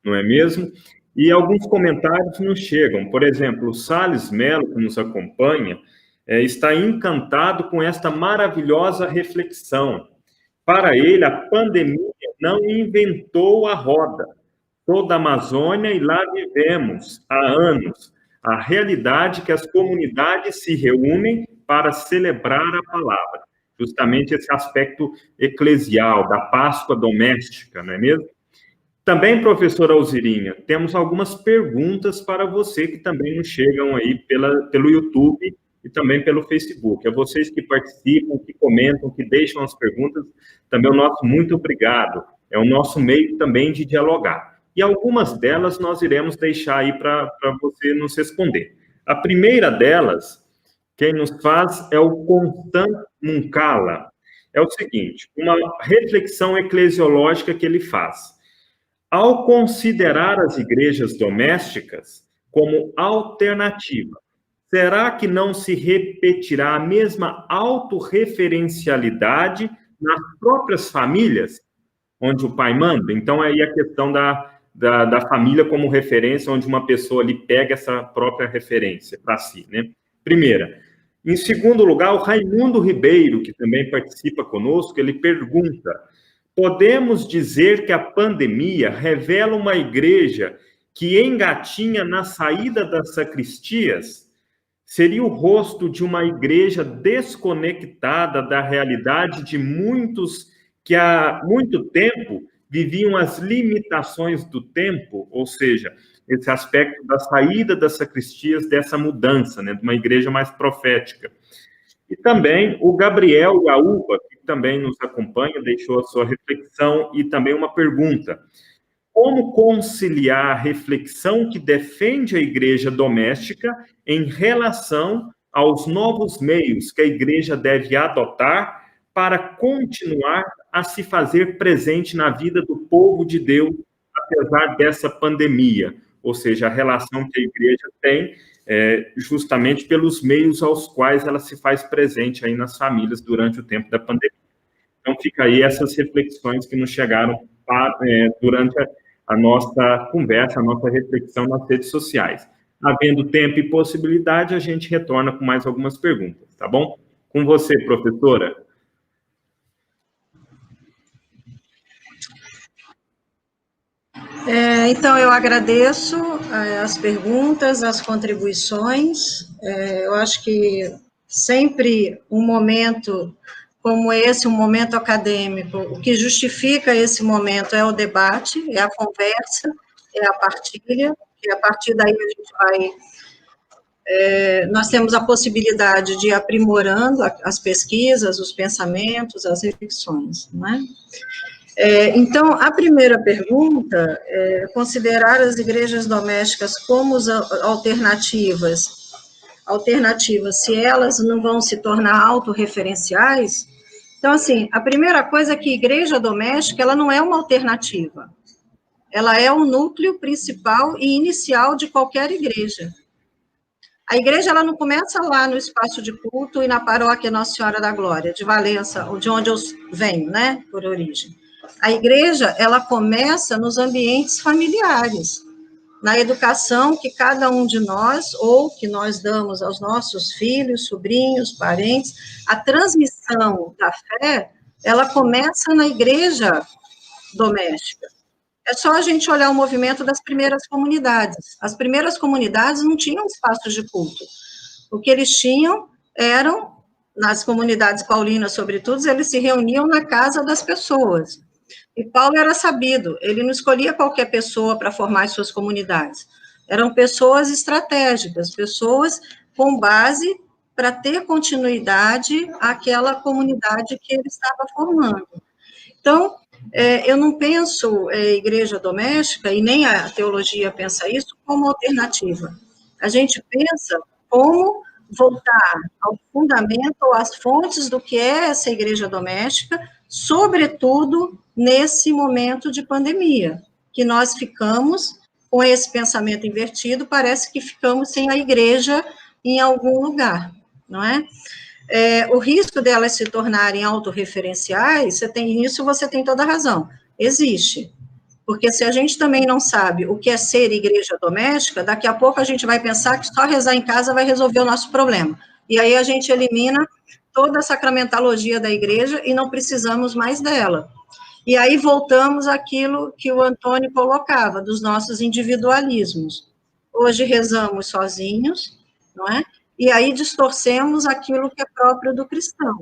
não é mesmo? E alguns comentários nos chegam. Por exemplo, o Salles Melo, que nos acompanha, está encantado com esta maravilhosa reflexão. Para ele, a pandemia não inventou a roda. Toda a Amazônia e lá vivemos há anos. A realidade é que as comunidades se reúnem para celebrar a palavra. Justamente esse aspecto eclesial, da Páscoa doméstica, não é mesmo? Também, professora Alzirinha, temos algumas perguntas para você que também nos chegam aí pelo YouTube e também pelo Facebook. A vocês que participam, que comentam, que deixam as perguntas, também o nosso muito obrigado. É o nosso meio também de dialogar. E algumas delas nós iremos deixar aí para você nos responder. A primeira delas, quem nos faz é o Constant Muncala. É o seguinte, uma reflexão eclesiológica que ele faz. Ao considerar as igrejas domésticas como alternativa, será que não se repetirá a mesma autorreferencialidade nas próprias famílias, onde o pai manda? Então, aí a questão da família como referência, onde uma pessoa ali pega essa própria referência para si, né? Primeira. Em segundo lugar, o Raimundo Ribeiro, que também participa conosco, ele pergunta: podemos dizer que a pandemia revela uma igreja que engatinha na saída das sacristias? Seria o rosto de uma igreja desconectada da realidade de muitos que há muito tempo viviam as limitações do tempo, ou seja, esse aspecto da saída das sacristias, dessa mudança, né, de uma igreja mais profética. E também o Gabriel Gaúba, que também nos acompanha, deixou a sua reflexão e também uma pergunta: como conciliar a reflexão que defende a igreja doméstica em relação aos novos meios que a igreja deve adotar para continuar a se fazer presente na vida do povo de Deus, apesar dessa pandemia? Ou seja, a relação que a igreja tem justamente pelos meios aos quais ela se faz presente aí nas famílias durante o tempo da pandemia. Então, fica aí essas reflexões que nos chegaram durante a nossa conversa, a nossa reflexão nas redes sociais. Havendo tempo e possibilidade, a gente retorna com mais algumas perguntas, tá bom? Com você, professora. Então, eu agradeço as perguntas, as contribuições. Eu acho que sempre um momento como esse, um momento acadêmico, o que justifica esse momento é o debate, é a conversa, é a partilha, e a partir daí a gente vai... nós temos a possibilidade de ir aprimorando as pesquisas, os pensamentos, as reflexões, não é? Então, a primeira pergunta é considerar as igrejas domésticas como alternativas, se elas não vão se tornar autorreferenciais. Então, assim, a primeira coisa é que a igreja doméstica, ela não é uma alternativa, ela é o núcleo principal e inicial de qualquer igreja. A igreja, ela não começa lá no espaço de culto e na paróquia Nossa Senhora da Glória, de Valença, de onde eu venho, né, por origem. A igreja, ela começa nos ambientes familiares, na educação que cada um de nós, ou que nós damos aos nossos filhos, sobrinhos, parentes. A transmissão da fé, ela começa na igreja doméstica. É só a gente olhar o movimento das primeiras comunidades. As primeiras comunidades não tinham espaços de culto. O que eles tinham eram, nas comunidades paulinas, sobretudo, eles se reuniam na casa das pessoas. E Paulo era sabido, ele não escolhia qualquer pessoa para formar as suas comunidades. Eram pessoas estratégicas, pessoas com base para ter continuidade àquela comunidade que ele estava formando. Então, eu não penso igreja doméstica, e nem a teologia pensa isso, como alternativa. A gente pensa como voltar ao fundamento, ou às fontes do que é essa igreja doméstica, sobretudo nesse momento de pandemia, que nós ficamos com esse pensamento invertido, parece que ficamos sem a igreja em algum lugar, não é? O risco delas se tornarem autorreferenciais, você tem toda a razão, existe. Porque se a gente também não sabe o que é ser igreja doméstica, daqui a pouco a gente vai pensar que só rezar em casa vai resolver o nosso problema. E aí a gente elimina toda a sacramentalogia da igreja e não precisamos mais dela. E aí voltamos àquilo que o Antônio colocava, dos nossos individualismos. Hoje rezamos sozinhos, não é? E aí distorcemos aquilo que é próprio do cristão,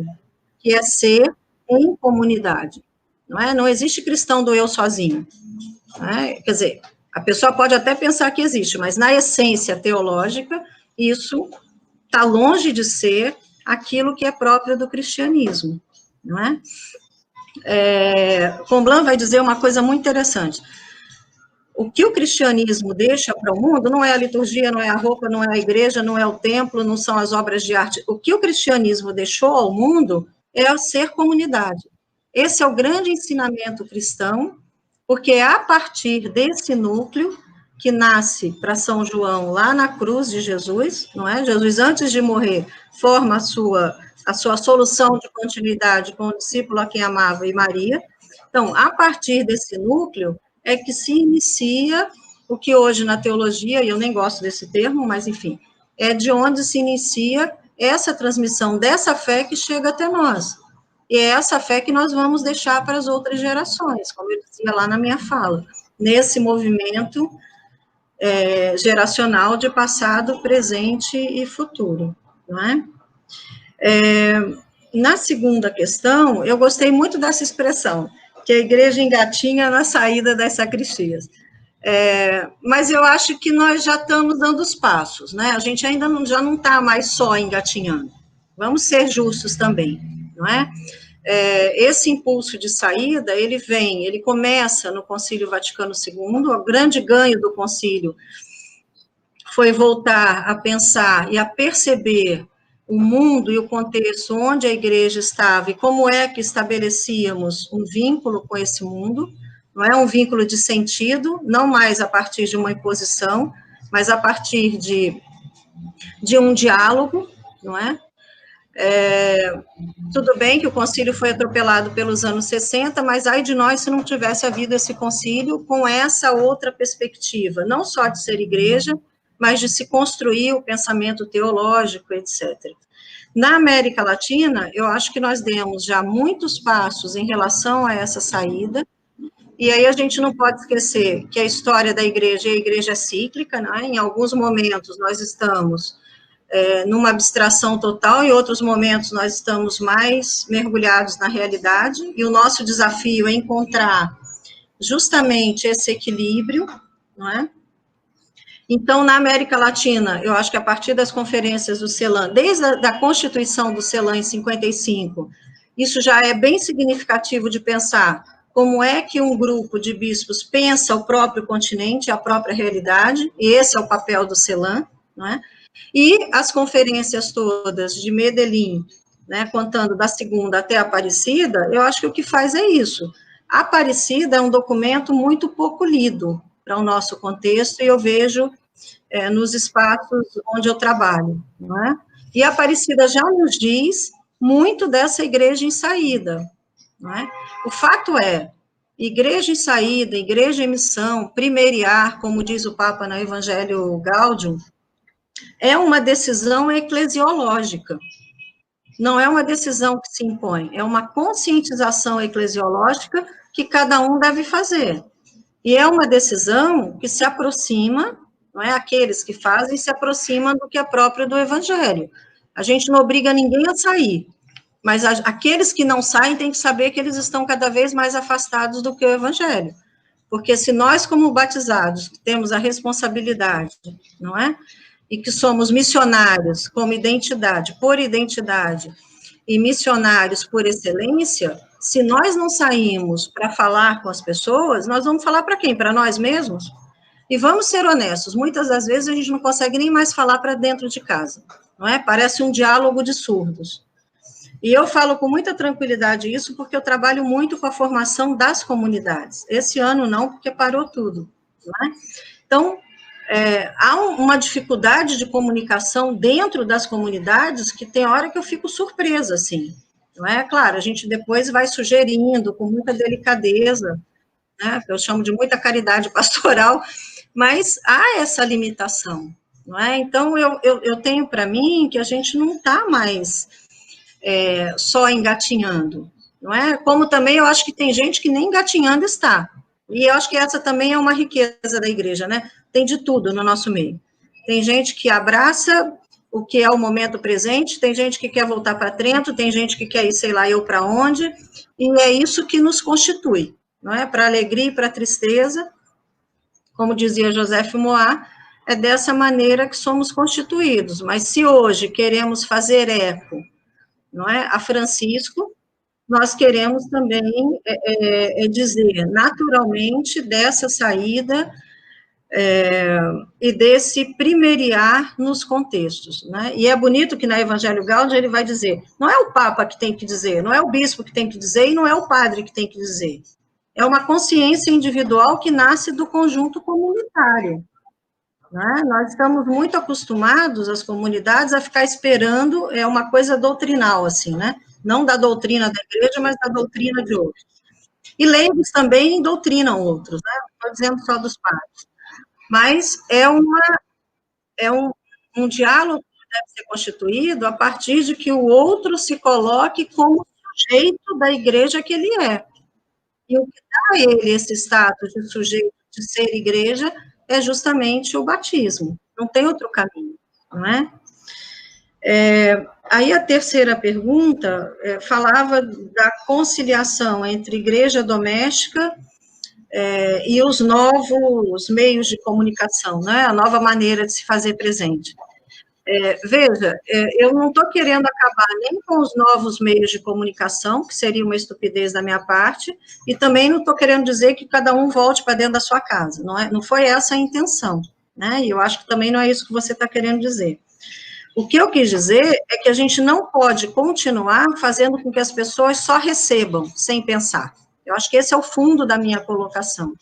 que é ser em comunidade, não é? Não existe cristão do eu sozinho, não é? Quer dizer, a pessoa pode até pensar que existe, mas na essência teológica, isso está longe de ser aquilo que é próprio do cristianismo, não é? Comblan vai dizer uma coisa muito interessante. O que o cristianismo deixa para o mundo não é a liturgia, não é a roupa, não é a igreja, não é o templo, não são as obras de arte. O que o cristianismo deixou ao mundo é o ser comunidade. Esse é o grande ensinamento cristão, porque é a partir desse núcleo que nasce para São João lá na cruz de Jesus, não é? Jesus, antes de morrer, forma a sua solução de continuidade com o discípulo a quem amava e Maria. Então, a partir desse núcleo é que se inicia o que hoje na teologia, e eu nem gosto desse termo, mas enfim, é de onde se inicia essa transmissão dessa fé que chega até nós. E é essa fé que nós vamos deixar para as outras gerações, como eu dizia lá na minha fala, nesse movimento geracional de passado, presente e futuro, não é? Na segunda questão, eu gostei muito dessa expressão, que a igreja engatinha na saída das sacristias. Mas eu acho que nós já estamos dando os passos, né? A gente ainda já não está mais só engatinhando. Vamos ser justos também, não é? Esse impulso de saída, ele começa no Concílio Vaticano II, o grande ganho do concílio foi voltar a pensar e a perceber o mundo e o contexto onde a igreja estava e como é que estabelecíamos um vínculo com esse mundo, não é um vínculo de sentido, não mais a partir de uma imposição, mas a partir de um diálogo, não é? Tudo bem que o concílio foi atropelado pelos anos 60, mas ai de nós se não tivesse havido esse concílio com essa outra perspectiva, não só de ser igreja, mas de se construir o pensamento teológico, etc. Na América Latina, eu acho que nós demos já muitos passos em relação a essa saída, e aí a gente não pode esquecer que a história da igreja, a igreja é cíclica, né? Em alguns momentos nós estamos numa abstração total, em outros momentos nós estamos mais mergulhados na realidade, e o nosso desafio é encontrar justamente esse equilíbrio, não é? Então, na América Latina, eu acho que a partir das conferências do CELAM, desde a constituição do CELAM em 55, isso já é bem significativo de pensar como é que um grupo de bispos pensa o próprio continente, a própria realidade, e esse é o papel do CELAM, não é? E as conferências todas de Medellín, né, contando da segunda até a Aparecida, eu acho que o que faz é isso. A Aparecida é um documento muito pouco lido para o nosso contexto, e eu vejo nos espaços onde eu trabalho, não é? E a Aparecida já nos diz muito dessa igreja em saída, não é? O fato é, igreja em saída, igreja em missão, primeiriar, como diz o Papa no Evangelho Gaudium, é uma decisão eclesiológica, não é uma decisão que se impõe, é uma conscientização eclesiológica que cada um deve fazer, e é uma decisão que se aproxima, não é? Aqueles que fazem se aproximam do que é próprio do Evangelho. A gente não obriga ninguém a sair, mas aqueles que não saem têm que saber que eles estão cada vez mais afastados do que o Evangelho, porque se nós, como batizados, temos a responsabilidade, não é? E que somos missionários como identidade, por identidade, e missionários por excelência, se nós não saímos para falar com as pessoas, nós vamos falar para quem? Para nós mesmos? E vamos ser honestos, muitas das vezes a gente não consegue nem mais falar para dentro de casa, não é? Parece um diálogo de surdos. E eu falo com muita tranquilidade isso, porque eu trabalho muito com a formação das comunidades. Esse ano não, porque parou tudo, não é? Então, há uma dificuldade de comunicação dentro das comunidades que tem hora que eu fico surpresa, assim, não é? Claro, a gente depois vai sugerindo com muita delicadeza, né, eu chamo de muita caridade pastoral, mas há essa limitação, não é? Então, eu tenho para mim que a gente não está mais só engatinhando, não é? Como também eu acho que tem gente que nem engatinhando está, e eu acho que essa também é uma riqueza da igreja, né? Tem de tudo no nosso meio. Tem gente que abraça o que é o momento presente, tem gente que quer voltar para Trento, tem gente que quer ir, sei lá, eu para onde, e é isso que nos constitui, não é? Para alegria e para tristeza, como dizia Joseph Moá, é dessa maneira que somos constituídos. Mas se hoje queremos fazer eco, não é, a Francisco, nós queremos também dizer, naturalmente, dessa saída e desse primeiriar nos contextos, né? E é bonito que na Evangelho Gaudium ele vai dizer, não é o Papa que tem que dizer, não é o bispo que tem que dizer, e não é o padre que tem que dizer, é uma consciência individual que nasce do conjunto comunitário. Né? Nós estamos muito acostumados, as comunidades, a ficar esperando uma coisa doutrinal, assim, né? Não da doutrina da igreja, mas da doutrina de outros. E leigos também doutrinam outros, né? Não estou dizendo só dos padres. Mas é um diálogo que deve ser constituído a partir de que o outro se coloque como sujeito da igreja que ele é. E o que dá a ele esse status de sujeito de ser igreja é justamente o batismo. Não tem outro caminho, não é? Aí a terceira pergunta falava da conciliação entre igreja doméstica e os novos meios de comunicação, né? A nova maneira de se fazer presente. Veja, eu não estou querendo acabar nem com os novos meios de comunicação, que seria uma estupidez da minha parte, e também não estou querendo dizer que cada um volte para dentro da sua casa, não foi essa a intenção, né? E eu acho que também não é isso que você está querendo dizer. O que eu quis dizer é que a gente não pode continuar fazendo com que as pessoas só recebam, sem pensar. Eu acho que esse é o fundo da minha colocação,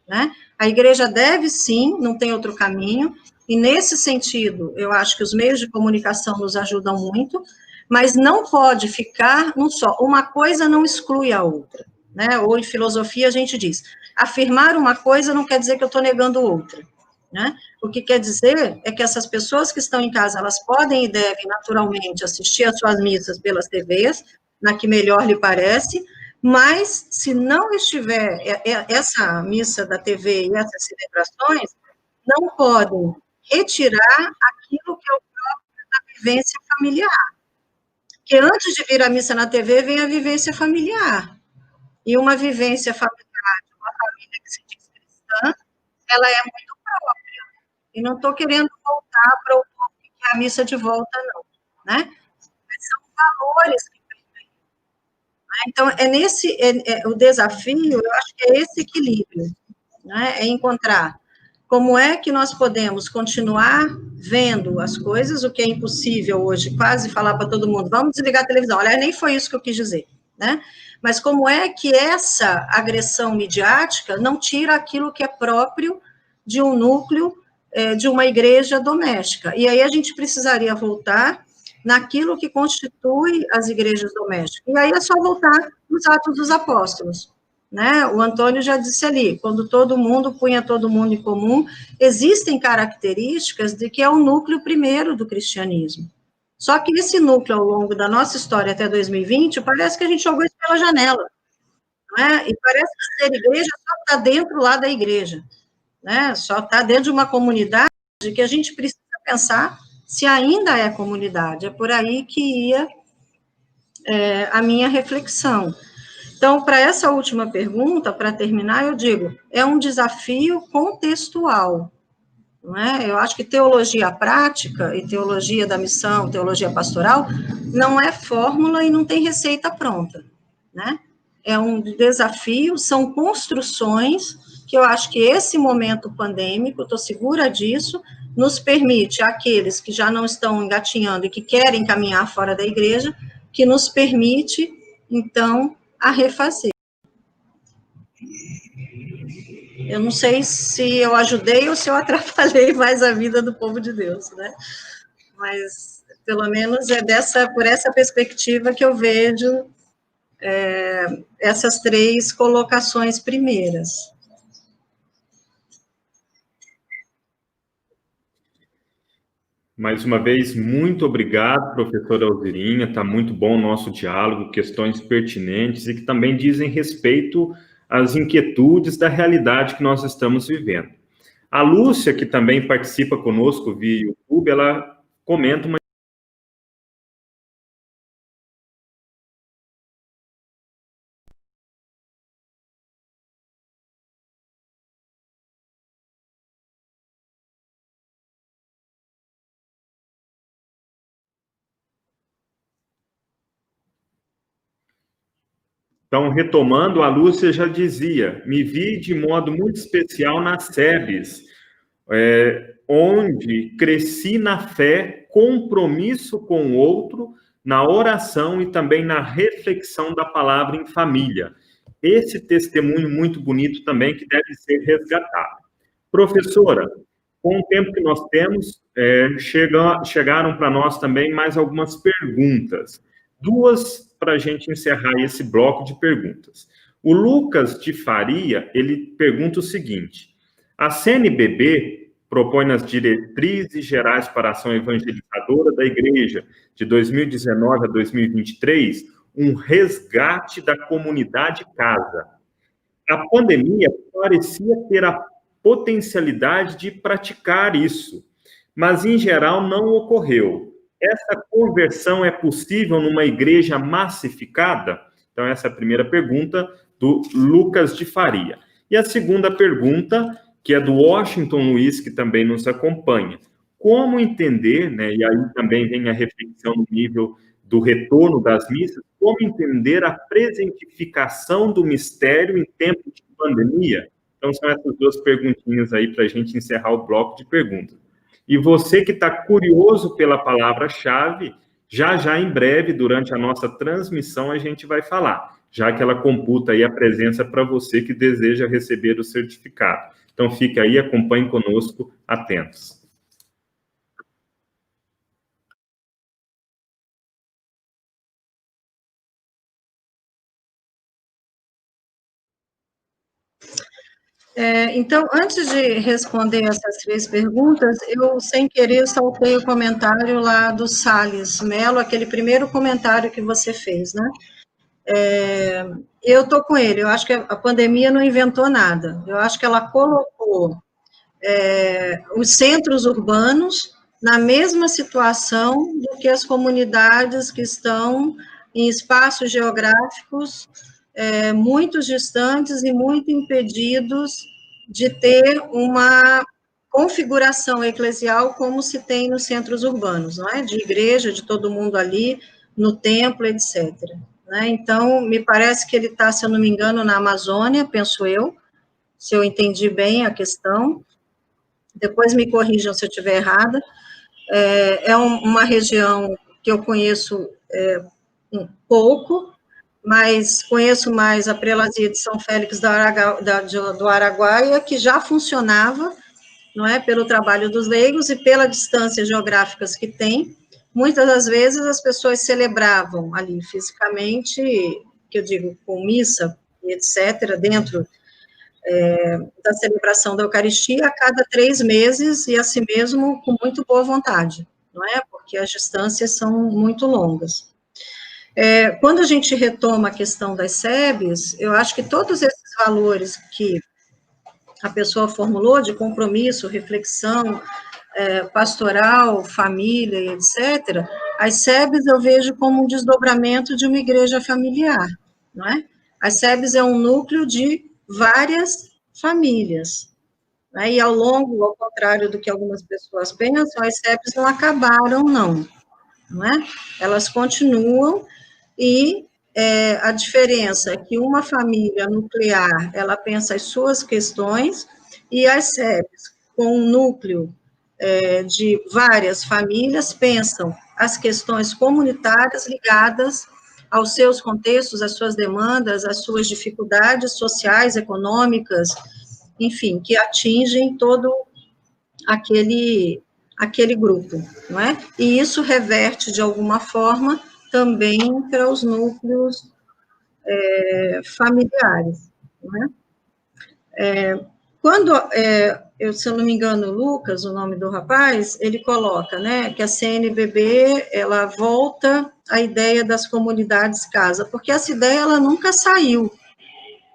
né? A igreja deve, sim, não tem outro caminho, e nesse sentido, eu acho que os meios de comunicação nos ajudam muito, mas não pode ficar num só. Uma coisa não exclui a outra, né? Ou em filosofia a gente diz, afirmar uma coisa não quer dizer que eu estou negando outra, né? O que quer dizer é que essas pessoas que estão em casa, elas podem e devem naturalmente assistir às suas missas pelas TVs, na que melhor lhe parece, mas se não estiver essa missa da TV e essas celebrações, não podem retirar aquilo que é o próprio da vivência familiar. Porque antes de vir a missa na TV, vem a vivência familiar. E uma vivência familiar de uma família que se diz cristã, ela é muito própria. E não estou querendo voltar para o que é a missa de volta, não. Né? Mas são valores que permeiam. Então, o desafio, eu acho que é esse equilíbrio, né? É encontrar como é que nós podemos continuar vendo as coisas, o que é impossível hoje, quase falar para todo mundo, vamos desligar a televisão. Aliás, nem foi isso que eu quis dizer, né? Mas como é que essa agressão midiática não tira aquilo que é próprio de um núcleo, de uma igreja doméstica? E aí a gente precisaria voltar naquilo que constitui as igrejas domésticas. E aí é só voltar nos Atos dos Apóstolos. Né? O Antônio já disse ali, quando todo mundo punha todo mundo em comum, existem características de que é o núcleo primeiro do cristianismo. Só que esse núcleo, ao longo da nossa história até 2020, parece que a gente jogou isso pela janela. Não é? E parece que ser igreja só está dentro lá da igreja. Né? Só está dentro de uma comunidade que a gente precisa pensar se ainda é comunidade. É por aí que ia a minha reflexão. Então, para essa última pergunta, para terminar, eu digo, é um desafio contextual, não é? Eu acho que teologia prática e teologia da missão, teologia pastoral, não é fórmula e não tem receita pronta, né? É um desafio, são construções que eu acho que esse momento pandêmico, estou segura disso, nos permite, aqueles que já não estão engatinhando e que querem caminhar fora da igreja, que nos permite, então, a refazer. Eu não sei se eu ajudei ou se eu atrapalhei mais a vida do povo de Deus, né? Mas, pelo menos, por essa perspectiva que eu vejo essas três colocações primeiras. Mais uma vez, muito obrigado, professora Alzirinha, está muito bom o nosso diálogo, questões pertinentes e que também dizem respeito às inquietudes da realidade que nós estamos vivendo. A Lúcia, que também participa conosco via YouTube, ela comenta uma Então, retomando, a Lúcia já dizia, me vi de modo muito especial nas SEBs, onde cresci na fé, compromisso com o outro, na oração e também na reflexão da palavra em família. esse testemunho muito bonito também que deve ser resgatado. Professora, com o tempo que nós temos, chegaram para nós também mais algumas perguntas. Duas para a gente encerrar esse bloco de perguntas. O Lucas de Faria, ele pergunta o seguinte: a CNBB propõe nas diretrizes gerais para a ação evangelizadora da Igreja de 2019 a 2023 um resgate da comunidade casa. A pandemia parecia ter a potencialidade de praticar isso, mas em geral não ocorreu. Essa conversão é possível numa igreja massificada? Então, essa é a primeira pergunta do Lucas de Faria. E a segunda pergunta, que é do Washington Luiz, que também nos acompanha. Como entender, né, e aí também vem a reflexão no nível do retorno das missas, como entender a presentificação do mistério em tempo de pandemia? Então, são essas duas perguntinhas aí para a gente encerrar o bloco de perguntas. E você que está curioso pela palavra-chave, já em breve, durante a nossa transmissão, a gente vai falar, já que ela computa aí a presença para você que deseja receber o certificado. Então, fique aí, acompanhe conosco, atentos. Então, antes de responder essas 3 perguntas, eu, sem querer, saltei o comentário lá do Salles Melo, aquele primeiro comentário que você fez, né? Eu estou com ele, eu acho que a pandemia não inventou nada, eu acho que ela colocou os centros urbanos na mesma situação do que as comunidades que estão em espaços geográficos muito distantes e muito impedidos de ter uma configuração eclesial como se tem nos centros urbanos, não é? De igreja, de todo mundo ali, no templo, etc. Né? Então, me parece que ele está, se eu não me engano, na Amazônia, penso eu, se eu entendi bem a questão. Depois me corrijam se eu estiver errada. Uma região que eu conheço um pouco, mas conheço mais a prelazia de São Félix do Araguaia, que já funcionava, não é, pelo trabalho dos leigos e pela distância geográficas que tem. Muitas das vezes as pessoas celebravam ali fisicamente, que eu digo, com missa e etc., dentro da celebração da Eucaristia a cada 3 meses e assim mesmo com muito boa vontade, não é? Porque as distâncias são muito longas. Quando a gente retoma a questão das SEBs, eu acho que todos esses valores que a pessoa formulou de compromisso, reflexão, pastoral, família e etc., as SEBs eu vejo como um desdobramento de uma igreja familiar, não é? As SEBs é um núcleo de várias famílias, né? E ao longo, ao contrário do que algumas pessoas pensam, as SEBs não acabaram, não é? Elas continuam e a diferença é que uma família nuclear, ela pensa as suas questões, e as SEBs, com um núcleo de várias famílias, pensam as questões comunitárias ligadas aos seus contextos, às suas demandas, às suas dificuldades sociais, econômicas, enfim, que atingem todo aquele grupo, não é? E isso reverte, de alguma forma, também para os núcleos familiares, não é? Quando, se eu não me engano, Lucas, o nome do rapaz, ele coloca, né, que a CNBB, ela volta à ideia das comunidades casa, porque essa ideia, ela nunca saiu,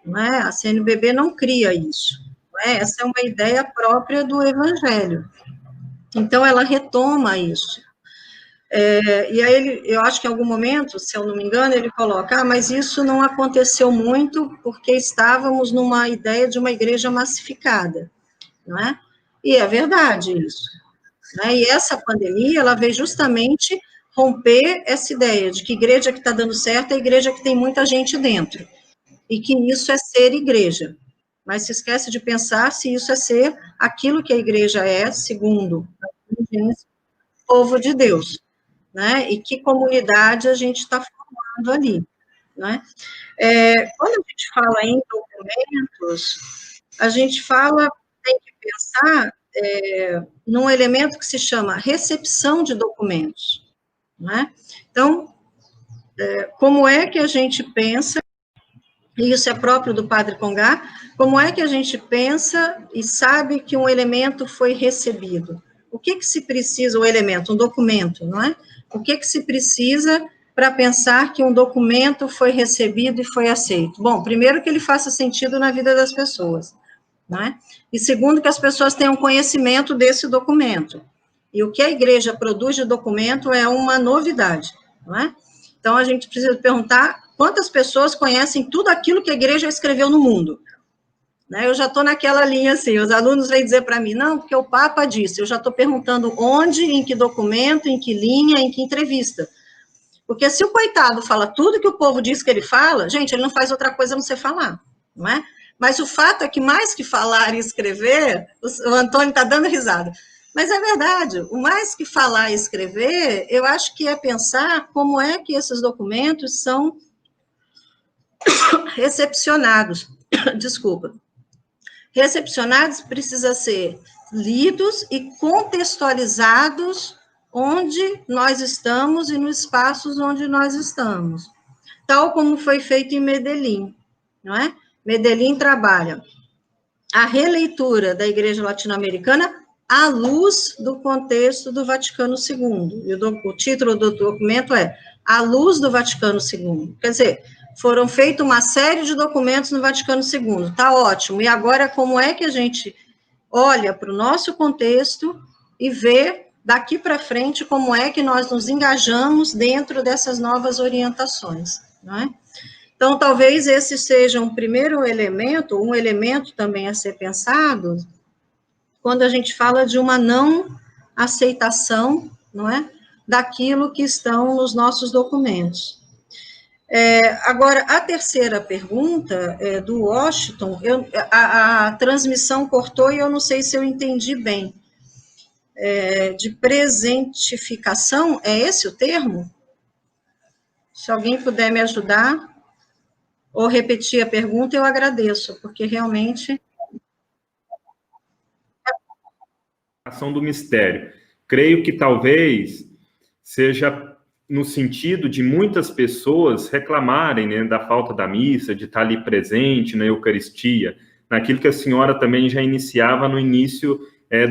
não é? A CNBB não cria isso, não é? Essa é uma ideia própria do Evangelho. Então, ela retoma isso. E aí, eu acho que em algum momento, se eu não me engano, ele coloca, mas isso não aconteceu muito porque estávamos numa ideia de uma igreja massificada, não é? E é verdade isso. Né? E essa pandemia, ela veio justamente romper essa ideia de que igreja que está dando certo é a igreja que tem muita gente dentro, e que isso é ser igreja. Mas se esquece de pensar se isso é ser aquilo que a igreja é, segundo a inteligência, povo de Deus, né? E que comunidade a gente está formando ali. né? Quando a gente fala em documentos, a gente tem que pensar num elemento que se chama recepção de documentos, né? Então, como é que a gente pensa, e isso é próprio do Padre Congá, como é que a gente pensa e sabe que um elemento foi recebido? O que se precisa, o elemento, um documento, não é? O que se precisa para pensar que um documento foi recebido e foi aceito? Bom, primeiro que ele faça sentido na vida das pessoas, não é? E segundo que as pessoas tenham conhecimento desse documento. E o que a igreja produz de documento é uma novidade, não é? Então, a gente precisa perguntar quantas pessoas conhecem tudo aquilo que a igreja escreveu no mundo. Né? Eu já estou naquela linha assim, os alunos vêm dizer para mim, não, porque o Papa disse, eu já estou perguntando onde, em que documento, em que linha, em que entrevista. Porque se o coitado fala tudo que o povo diz que ele fala, gente, ele não faz outra coisa a não ser falar, não é? Mas o fato é que mais que falar e escrever, o Antônio está dando risada, mas é verdade, o mais que falar e escrever, eu acho que é pensar como é que esses documentos são recepcionados, desculpa. Recepcionados precisa ser lidos e contextualizados onde nós estamos e nos espaços onde nós estamos, tal como foi feito em Medellín, não é? Medellín trabalha a releitura da Igreja Latino-Americana à luz do contexto do Vaticano II. E o título do documento é À Luz do Vaticano II. Quer dizer, foram feitas uma série de documentos no Vaticano II. Está ótimo. E agora, como é que a gente olha para o nosso contexto e vê daqui para frente como é que nós nos engajamos dentro dessas novas orientações, não é? Então, talvez esse seja um primeiro elemento, um elemento também a ser pensado, quando a gente fala de uma não aceitação, não é, daquilo que estão nos nossos documentos. Agora, a terceira pergunta do Washington, a transmissão cortou e eu não sei se eu entendi bem. De presentificação, é esse o termo? Se alguém puder me ajudar ou repetir a pergunta, eu agradeço, porque realmente... Ação do mistério. Creio que talvez seja no sentido de muitas pessoas reclamarem, né, da falta da missa, de estar ali presente na Eucaristia, naquilo que a senhora também já iniciava no início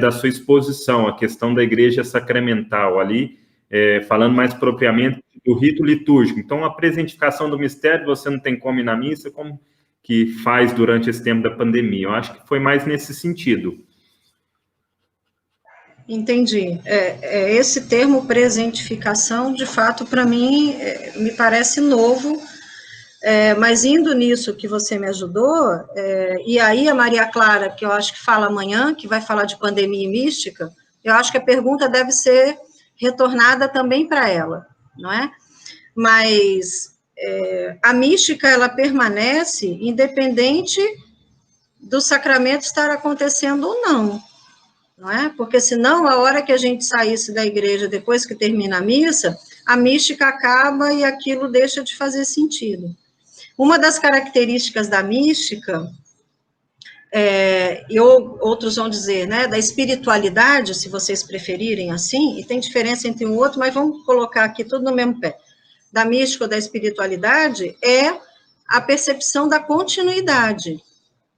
da sua exposição, a questão da igreja sacramental, ali, falando mais propriamente do rito litúrgico. Então, a presentificação do mistério, você não tem como ir na missa, como que faz durante esse tempo da pandemia. Eu acho que foi mais nesse sentido. Entendi. Esse termo presentificação, de fato, para mim, me parece novo, mas indo nisso que você me ajudou, e aí a Maria Clara, que eu acho que fala amanhã, que vai falar de pandemia e mística, eu acho que a pergunta deve ser retornada também para ela, não é? Mas a mística, ela permanece independente do sacramento estar acontecendo ou não. Não é? Porque senão, a hora que a gente saísse da igreja, depois que termina a mística acaba e aquilo deixa de fazer sentido. Uma das características da mística, e outros vão dizer, né, da espiritualidade, se vocês preferirem assim, e tem diferença entre um outro, mas vamos colocar aqui tudo no mesmo pé, da mística ou da espiritualidade, é a percepção da continuidade,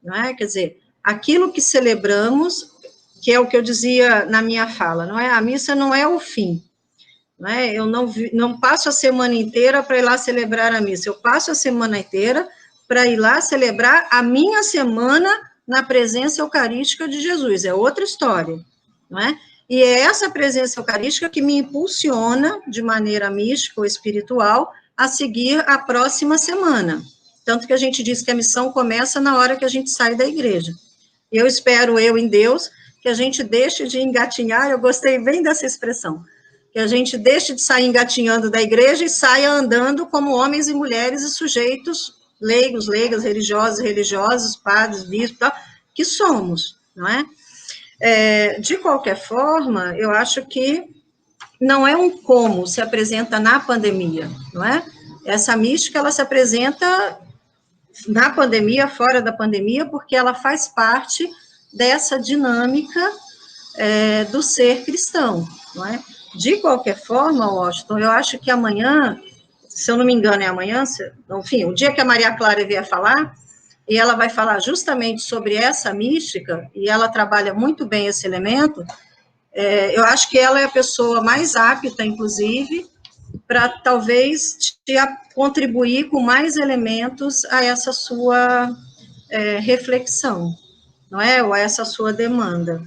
não é? Quer dizer, aquilo que celebramos, que é o que eu dizia na minha fala, não é? A missa não é o fim, não é? Eu não passo a semana inteira para ir lá celebrar a missa, eu passo a semana inteira para ir lá celebrar a minha semana na presença eucarística de Jesus, é outra história, não é? E é essa presença eucarística que me impulsiona, de maneira mística ou espiritual, a seguir a próxima semana, tanto que a gente diz que a missão começa na hora que a gente sai da igreja. Eu espero, em Deus, que a gente deixe de engatinhar, eu gostei bem dessa expressão, que a gente deixe de sair engatinhando da igreja e saia andando como homens e mulheres e sujeitos, leigos, leigas, religiosos, padres, bispos, tal, que somos, não é? De qualquer forma, eu acho que não é um como se apresenta na pandemia, não é? Essa mística, ela se apresenta na pandemia, fora da pandemia, porque ela faz parte dessa dinâmica do ser cristão, não é? De qualquer forma, Washington, eu acho que amanhã, se eu não me engano é amanhã, enfim, o dia que a Maria Clara vier falar, e ela vai falar justamente sobre essa mística, e ela trabalha muito bem esse elemento, eu acho que ela é a pessoa mais apta, inclusive, para talvez contribuir com mais elementos a essa sua reflexão, não é? Ou a essa sua demanda.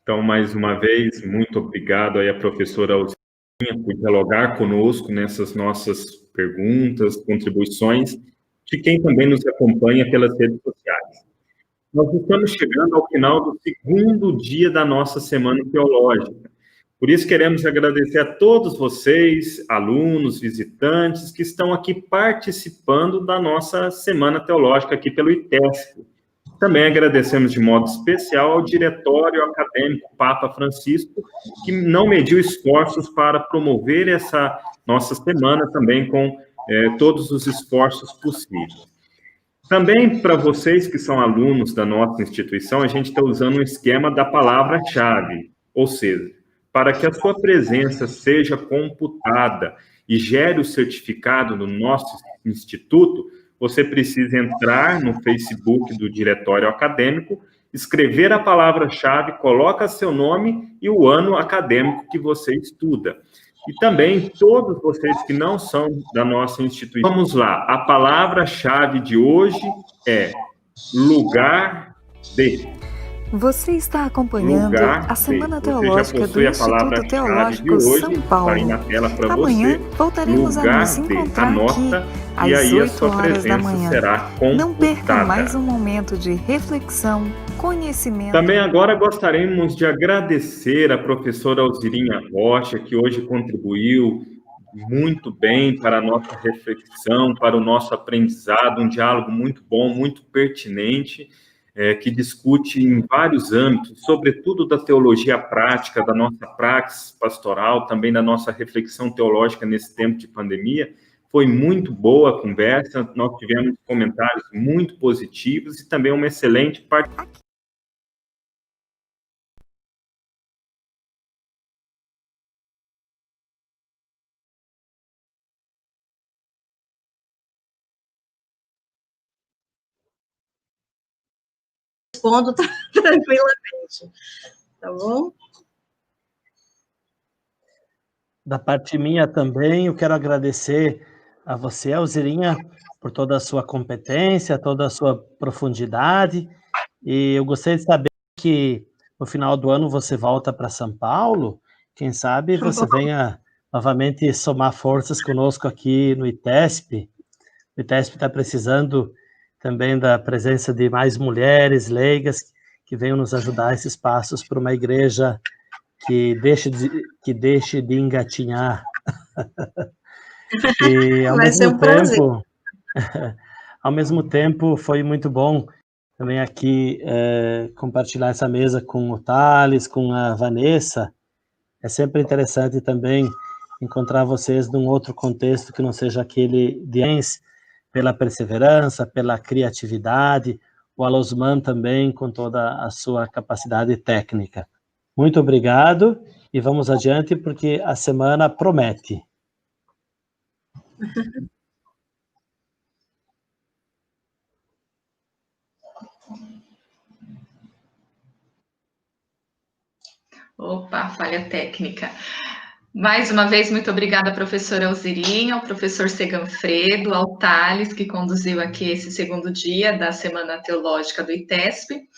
Então, mais uma vez, muito obrigado aí a professora Alzirinha por dialogar conosco nessas nossas perguntas, contribuições, de quem também nos acompanha pelas redes sociais. Nós estamos chegando ao final do segundo dia da nossa Semana Teológica. Por isso, queremos agradecer a todos vocês, alunos, visitantes, que estão aqui participando da nossa Semana Teológica aqui pelo ITESP. Também agradecemos de modo especial ao Diretório Acadêmico Papa Francisco, que não mediu esforços para promover essa nossa semana também com todos os esforços possíveis. Também, para vocês que são alunos da nossa instituição, a gente está usando um esquema da palavra-chave, ou seja, para que a sua presença seja computada e gere o certificado no nosso instituto, você precisa entrar no Facebook do Diretório Acadêmico, escrever a palavra-chave, coloca seu nome e o ano acadêmico que você estuda. E também, todos vocês que não são da nossa instituição, vamos lá, a palavra-chave de hoje é lugar de. Você está acompanhando a Semana Teológica do Instituto Teológico São Paulo. Amanhã voltaremos a nos encontrar aqui às 8 horas da manhã. Não perca mais um momento de reflexão, conhecimento. Também agora gostaríamos de agradecer a professora Alzirinha Rocha, que hoje contribuiu muito bem para a nossa reflexão, para o nosso aprendizado, um diálogo muito bom, muito pertinente, que discute em vários âmbitos, sobretudo da teologia prática, da nossa praxis pastoral, também da nossa reflexão teológica nesse tempo de pandemia. Foi muito boa a conversa, nós tivemos comentários muito positivos e também uma excelente participação. Respondo tranquilamente, tá bom? Da parte minha também, eu quero agradecer a você, Alzirinha, por toda a sua competência, toda a sua profundidade, e eu gostaria de saber que no final do ano você volta para São Paulo, quem sabe você venha novamente somar forças conosco aqui no ITESP. O ITESP está precisando também da presença de mais mulheres leigas que venham nos ajudar a esses passos para uma igreja que deixe de engatinhar. E ao mesmo tempo foi muito bom também aqui compartilhar essa mesa com o Thales, com a Vanessa. É sempre interessante também encontrar vocês num outro contexto que não seja aquele de pela perseverança, pela criatividade, o Alosman também com toda a sua capacidade técnica. Muito obrigado e vamos adiante porque a semana promete. Opa, falha técnica. Mais uma vez, muito obrigada, professora Alzirinha, ao professor Seganfredo, ao Thales, que conduziu aqui esse segundo dia da Semana Teológica do ITESP.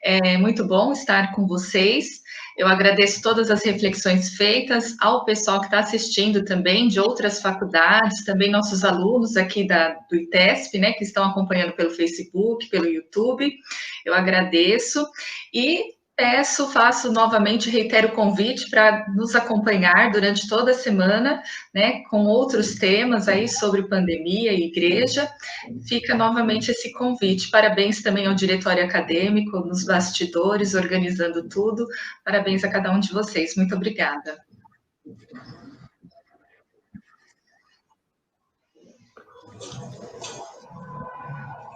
É muito bom estar com vocês. Eu agradeço todas as reflexões feitas, ao pessoal que está assistindo também, de outras faculdades, também nossos alunos aqui do ITESP, né, que estão acompanhando pelo Facebook, pelo YouTube. Eu agradeço. E faço novamente, reitero o convite para nos acompanhar durante toda a semana, né, com outros temas aí sobre pandemia e igreja. Fica novamente esse convite. Parabéns também ao diretório acadêmico, nos bastidores, organizando tudo. Parabéns a cada um de vocês. Muito obrigada.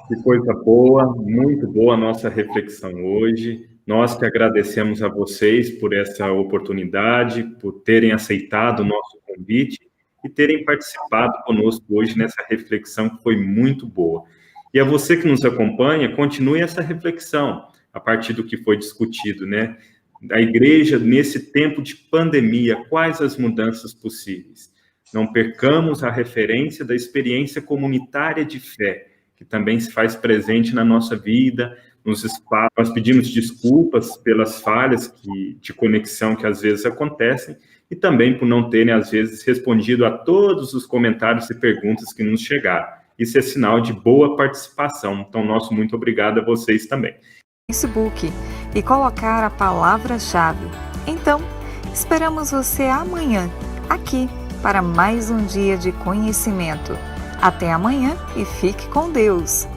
Que coisa boa, muito boa a nossa reflexão hoje. Nós que agradecemos a vocês por essa oportunidade, por terem aceitado o nosso convite e terem participado conosco hoje nessa reflexão que foi muito boa. E a você que nos acompanha, continue essa reflexão a partir do que foi discutido, né? A igreja, nesse tempo de pandemia, quais as mudanças possíveis? Não percamos a referência da experiência comunitária de fé, que também se faz presente na nossa vida, nos espaços. Nós pedimos desculpas pelas falhas de conexão que às vezes acontecem e também por não terem, às vezes, respondido a todos os comentários e perguntas que nos chegaram. Isso é sinal de boa participação. Então, nosso muito obrigado a vocês também. Facebook e colocar a palavra-chave. Então, esperamos você amanhã, aqui, para mais um dia de conhecimento. Até amanhã e fique com Deus!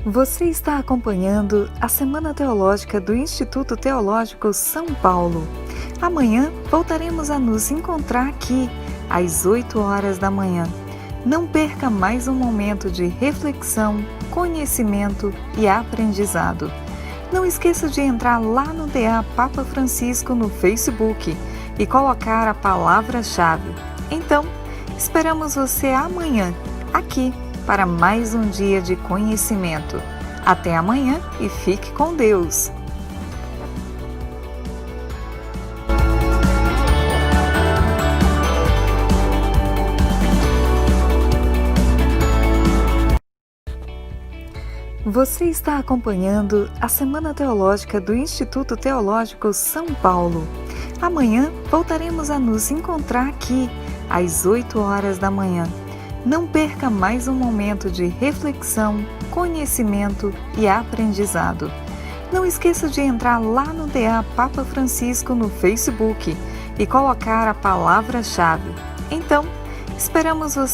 Você está acompanhando a Semana Teológica do Instituto Teológico São Paulo. Amanhã voltaremos a nos encontrar aqui, às 8 horas da manhã. Não perca mais um momento de reflexão, conhecimento e aprendizado. Não esqueça de entrar lá no DA Papa Francisco no Facebook e colocar a palavra-chave. Então, esperamos você amanhã, aqui, para mais um dia de conhecimento. Até amanhã e fique com Deus! Você está acompanhando a Semana Teológica do Instituto Teológico São Paulo. Amanhã voltaremos a nos encontrar aqui, às 8 horas da manhã. Não perca mais um momento de reflexão, conhecimento e aprendizado. Não esqueça de entrar lá no DA Papa Francisco no Facebook e colocar a palavra-chave. Então, esperamos você